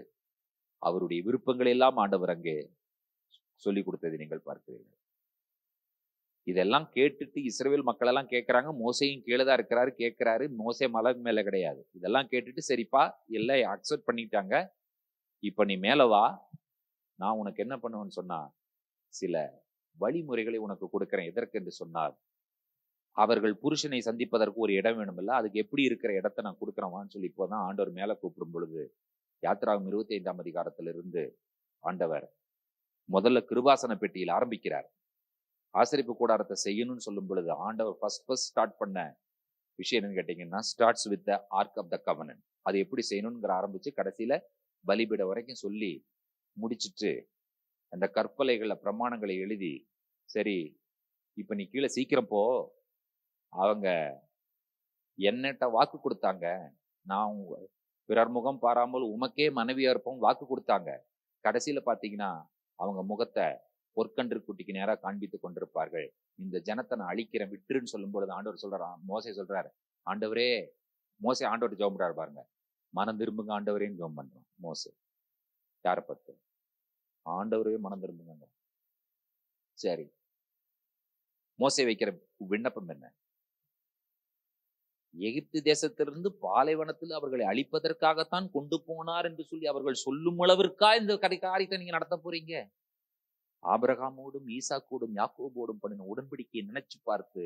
அவருடைய விருப்பங்களை எல்லாம் ஆண்டவர் அங்கே சொல்லி கொடுத்ததை நீங்கள் பார்க்கிறீர்கள். இதெல்லாம் கேட்டுட்டு இஸ்ரவேல் மக்கள் எல்லாம் கேட்கிறாங்க. மோசையும் கீழேதான் இருக்கிறாரு, கேட்கிறாரு. மோசே மலை மேல கிடையாது. இதெல்லாம் கேட்டுட்டு சரிப்பா எல்லாம் அக்செப்ட் பண்ணிட்டாங்க, இப்ப நீ மேல வா, நான் உனக்கு என்ன பண்ணுவேன்னு சொன்னா சில வழிமுறைகளை உனக்கு கொடுக்கிறேன். எதற்கு என்று சொன்னால், அவர்கள் புருஷனை சந்திப்பதற்கு ஒரு இடம் வேணும் இல்ல, அதுக்கு எப்படி இருக்கிற இடத்த நான் கொடுக்குறேன் சொல்லி இப்போதான் ஆண்டவர் மேல கூப்பிடும் பொழுது, யாத்திராகம் 25ஆம் அதிகாரத்திலிருந்து ஆண்டவர் முதல்ல கிருபாசன பெட்டியில் ஆரம்பிக்கிறார். ஆசரிப்பு கூடாரத்தை செய்யணும்னு சொல்லும் பொழுது ஆண்டவர் ஃபர்ஸ்ட் ஸ்டார்ட் பண்ண விஷயம் என்னன்னு கேட்டீங்கன்னா, starts with the ark of the covenant. அது எப்படி செய்யணுங்கிற ஆரம்பிச்சு கடைசியில பலிபீடம் வரைக்கும் சொல்லி முடிச்சுட்டு அந்த கற்பலைகள பிரமாணங்களை எழுதி, சரி இப்ப நீ கீழே சீக்கிரம் போ, அவங்க என்னட்ட வாக்கு கொடுத்தாங்க, நான் பிறர் முகம் பாராமல் உமக்கே மனைவியா இருப்போம் வாக்கு கொடுத்தாங்க. கடைசியில பாத்தீங்கன்னா அவங்க முகத்தை பொற்கன்று குட்டிக்கு நேரா காண்பித்துக் கொண்டிருப்பார்கள். இந்த ஜனத்தை நான் அழிக்கிறேன் விட்டுருன்னு சொல்லும் பொழுது ஆண்டவர் சொல்றான், மோசே சொல்றாரு, ஆண்டவரே, மோசே ஆண்டவர் ஜெபம் பண்றாரு பாருங்க, மனம் திரும்புங்க ஆண்டவரேன்னு ஜெபம் பண்றான் மோசே. யார பத்து? ஆண்டவரே மனம் திரும்புங்க. சரி, மோசே வைக்கிற விண்ணப்பம் என்ன? எகிப்து தேசத்திலிருந்து பாலைவனத்தில் அவர்களை அழிப்பதற்காகத்தான் கொண்டு போனார் என்று சொல்லி அவர்கள் சொல்லும் அளவிற்கா இந்த காரியத்தை நீங்க நடத்த போறீங்க? ஆபிரகாமோடும் ஈசாக்கோடும் யாக்கோபோடும் பண்ணின உடன்படிக்கையை நினைச்சு பார்த்து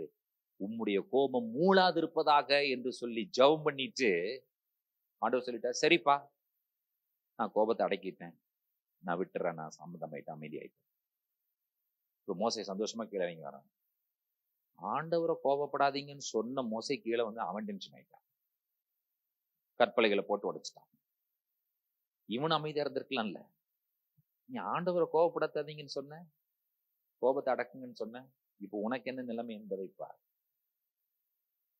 உம்முடைய கோபம் மூளாதிருப்பதாக என்று சொல்லி ஜெபம் பண்ணிட்டு ஆண்டவர் சொல்லிட்டார், சரிப்பா நான் கோபத்தை அடக்கிட்டேன், நான் விட்டுறேன், நான் சம்மதமாயிட்டேன், அமைதியாயிட்டேன். இப்போ மோசே சந்தோஷமா கீழே இறங்கி வரான். ஆண்டவரை கோபப்படாதீங்கன்னு சொன்ன மோசே கீழே வந்து அவன் டென்ஷன் ஆயிட்டான், கற்பலைகளை போட்டு உடைச்சிட்டான். இவன் அமைதியா இருந்திருக்கலாம்ல. நீ ஆண்டவரை கோபப்படாதீங்கன்னு சொன்ன, கோபத்தை அடக்குங்கன்னு சொன்ன, இப்போ உனக்கு என்ன நிலைமை என்பதை பார்.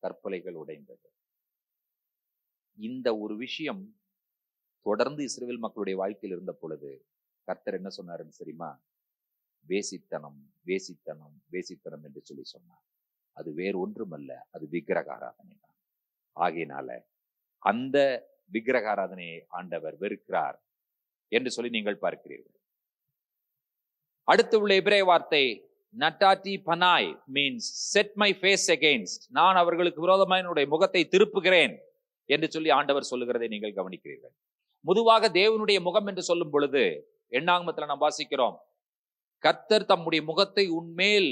கற்பலைகள் உடைந்தது. இந்த ஒரு விஷயம் தொடர்ந்து இஸ்ரவேல் மக்களுடைய வாழ்க்கையில் இருந்த பொழுது கர்த்தர் என்ன சொன்னாருன்னு தெரியுமா? வேசித்தனம் வேசித்தனம் வேசித்தனம் என்று சொல்லி சொன்னார். அது வேறு ஒன்றுமல்ல, அது விக்கிரக ஆராதனை தான். ஆகையினால அந்த விக்கிரக ஆராதனையை ஆண்டவர் வெறுக்கிறார் என்று சொல்லி நீங்கள் பார்க்கிறீர்கள். அடுத்து உள்ள எபிரேய வார்த்தை நட்டாட்டி பனாய் means set my face against, நான் அவர்களுக்கு விரோதமாக என்னுடைய முகத்தை திருப்புகிறேன் என்று சொல்லி ஆண்டவர் சொல்லுகிறதை நீங்கள் கவனிக்கிறீர்கள். பொதுவாக தேவனுடைய முகம் என்று சொல்லும் பொழுது எண்ணாகமத்தில் நாம் வாசிக்கிறோம், கர்த்தர் தம்முடைய முகத்தை உன்மேல்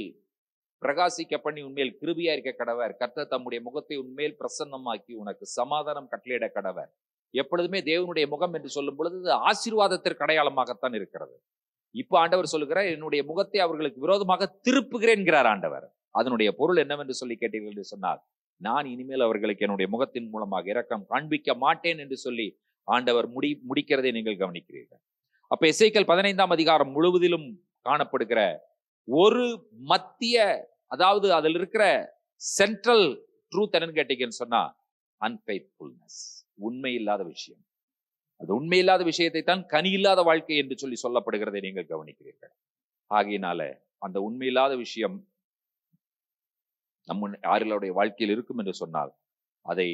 பிரகாசிக்க பண்ணி உன்மேல் கிருபியா இருக்க கடவர், கர்த்தர் தம்முடைய முகத்தை உன்மேல் பிரசன்னமாக்கி உனக்கு சமாதானம் கட்டளையிட கடவர். எப்பொழுதுமே தேவனுடைய முகம் என்று சொல்லும் பொழுது ஆசீர்வாதத்திற்கு அடையாளமாகத்தான் இருக்கிறது. இப்ப ஆண்டவர் சொல்லுகிறார், என்னுடைய முகத்தை அவர்களுக்கு விரோதமாக திருப்புகிறேன்கிறார் ஆண்டவர். அதனுடைய பொருள் என்னவென்று சொல்லி கேட்டீர்கள் என்று சொன்னால், நான் இனிமேல் அவர்களுக்கு என்னுடைய முகத்தின் மூலமாக இரக்கம் காண்பிக்க மாட்டேன் என்று சொல்லி ஆண்டவர் முடிக்கிறதை நீங்கள் கவனிக்கிறீர்கள். அப்ப எசேக்கியேல் 15ஆம் அதிகாரம் முழுவதிலும் காணப்படுகிற ஒரு மத்திய, அதாவது அதில் இருக்கிற சென்ட்ரல் ட்ரூத் என்னன்னு கேட்டீங்கன்னு சொன்னா அன்ஃபெய்த்ஃபுல்னஸ், உண்மை இல்லாத விஷயம். அது உண்மை இல்லாத விஷயத்தை தான் கனி இல்லாத வாழ்க்கை என்று சொல்லி சொல்லப்படுகிறதை நீங்கள் கவனிக்கிறீர்கள். ஆகையினால அந்த உண்மை இல்லாத விஷயம் நம்ம யாருடைய வாழ்க்கையில் இருக்கும் என்று சொன்னால் அதை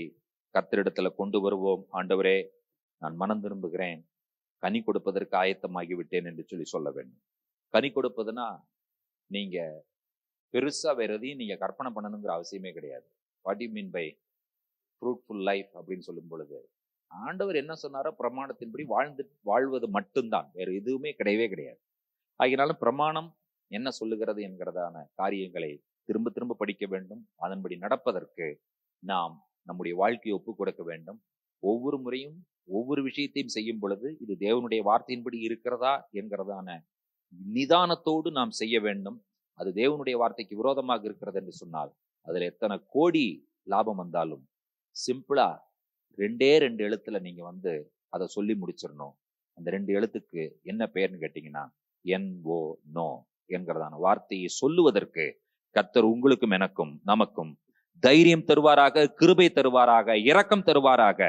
கர்த்தரிடத்துல கொண்டு வருவோம். ஆண்டவரே, நான் மனம் திரும்புகிறேன், கனி கொடுப்பதற்கு ஆயத்தமாகி விட்டேன் என்று சொல்லி சொல்ல வேண்டும். கனி கொடுப்பதுன்னா நீங்க பெருசா வேற எதையும் நீங்க கற்பனை பண்ணணுங்கிற அவசியமே கிடையாது. What you mean by fruitful life அப்படின்னு சொல்லும் பொழுது ஆண்டவர் என்ன சொன்னாரோ பிரமாணத்தின்படி வாழ்வது மட்டும்தான், வேற எதுவுமே கிடையவே கிடையாது. ஆகினாலும் பிரமாணம் என்ன சொல்லுகிறது என்கிறதான காரியங்களை திரும்ப திரும்ப படிக்க வேண்டும். அதன்படி நடப்பதற்கு நாம் நம்முடைய வாழ்க்கையை ஒப்பு கொடுக்க வேண்டும். ஒவ்வொரு முறையும் ஒவ்வொரு விஷயத்தையும் செய்யும் பொழுது இது தேவனுடைய வார்த்தையின்படி இருக்கிறதா என்கிறதான நிதானத்தோடு நாம் செய்ய வேண்டும். அது தேவனுடைய வார்த்தைக்கு விரோதமாக இருக்கிறது என்று சொன்னால் அதுல எத்தனை கோடி லாபம் வந்தாலும் சிம்பிளா 2 எழுத்துல நீங்க வந்து அதை சொல்லி முடிச்சிடணும். அந்த 2 எழுத்துக்கு என்ன பெயர்னு கேட்டீங்கன்னா NO, நோ என்கிறதான வார்த்தையை சொல்லுவதற்கு கர்த்தர் உங்களுக்கும் எனக்கும் நமக்கும் தைரியம் தருவாராக, கிருபை தருவாராக, இரக்கம் தருவாராக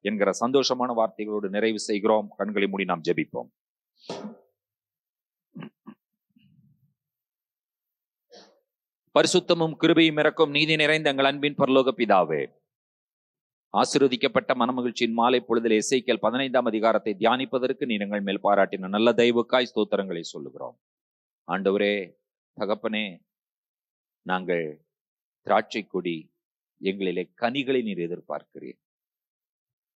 என்கிற சந்தோஷமான வார்த்தைகளோடு நிறைவு செய்கிறோம். கண்களை மூடி நாம் ஜெபிப்போம். பரிசுத்தமும் கிருபையும் இரக்கம் நீதி நிறைந்த எங்கள் அன்பின் பரலோக பிதாவே, ஆசீர்வதிக்கப்பட்ட மனமகிழ்ச்சியின் மாலை பொழுதில் எசேக்கியேல் 15ஆம் அதிகாரத்தை தியானிப்பதற்கு நீர் எங்கள் மேல் பாராட்டின நல்ல தயவுக்காய் ஸ்தோத்திரங்களை சொல்லுகிறோம். ஆண்டவரே, தகப்பனே, நாங்கள் திராட்சை கொடி, எங்களிலே கனிகளை நீர் எதிர்பார்க்கிறீர்.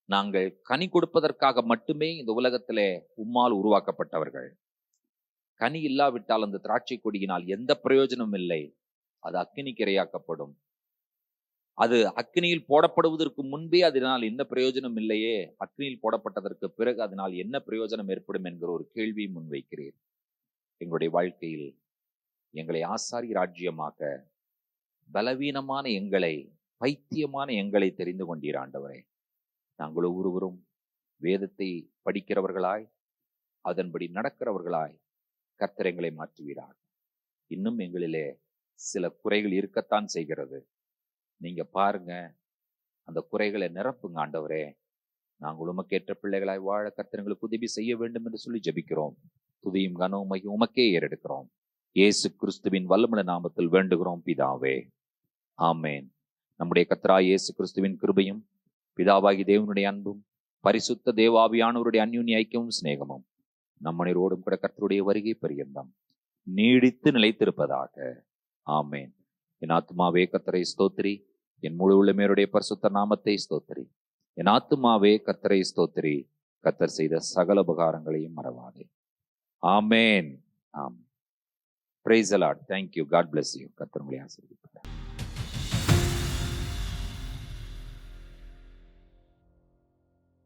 நாங்கள் கனி கொடுப்பதற்காக மட்டுமே இந்த உலகத்திலே உம்மால் உருவாக்கப்பட்டவர்கள். கனி இல்லாவிட்டால் அந்த திராட்சை கொடியினால் எந்த பிரயோஜனமும் இல்லை. அது அக்கினிக்கு இரையாக்கப்படும். அது அக்னியில் போடப்படுவதற்கு முன்பே அதனால் என்ன பிரயோஜனம் இல்லையே, அக்னியில் போடப்பட்டதற்கு பிறகு அதனால் என்ன பிரயோஜனம் ஏற்படும் என்கிற ஒரு கேள்வியை முன்வைக்கிறீர். எங்களுடைய வாழ்க்கையில் எங்களை ஆசாரி ராஜ்யமாக பலவீனமான எங்களை, பைத்தியமான எங்களை தெரிந்து கொண்டீர் ஆண்டவரே. நாங்கள் ஒவ்வொருவரும் வேதத்தை படிக்கிறவர்களாய், அதன்படி நடக்கிறவர்களாய் கர்த்தர் எங்களை மாற்றுவீராக. இன்னும் எங்களிலே சில குறைகள் இருக்கத்தான் செய்கிறது. நீங்க பாருங்க, அந்த குறைகளை நிரப்புங்க ஆண்டவரே. நாங்கள் உமக்கேற்ற பிள்ளைகளாய் வாழ கர்த்தர் எங்களுக்கு உதவி செய்ய வேண்டும் என்று சொல்லி ஜெபிக்கிறோம். துதியும் கனவுமையும் உமக்கே ஏறெடுக்கிறோம். இயேசு கிறிஸ்துவின் வல்லமுள்ள நாமத்தில் வேண்டுகிறோம் பிதாவே, ஆமேன். நம்முடைய கர்த்தராகிய இயேசு கிறிஸ்துவின் கிருபையும் பிதாவாகி தேவனுடைய அன்பும் பரிசுத்த தேவாவியானவருடைய அந்யோன்ய ஐக்கியமும் சிநேகமும் நம்மனோடும் கூட கர்த்தருடைய வருகை பரியந்தம் நீடித்து நிலைத்திருப்பதாக. ஆமேன். என் ஆத்துமாவே கர்த்தரை ஸ்தோத்திரி, என் முழு உள்ளமேருடைய பரிசுத்த நாமத்தை ஸ்தோத்திரி. என் ஆத்துமாவே கர்த்தரை ஸ்தோத்திரி, கர்த்தர் செய்த சகல உபகாரங்களையும் மறவாதே. ஆமேன். ஆமேன். Praise the Lord. Thank you. God bless you. கர்த்தர் உங்களை ஆசீர்வதிப்பார்.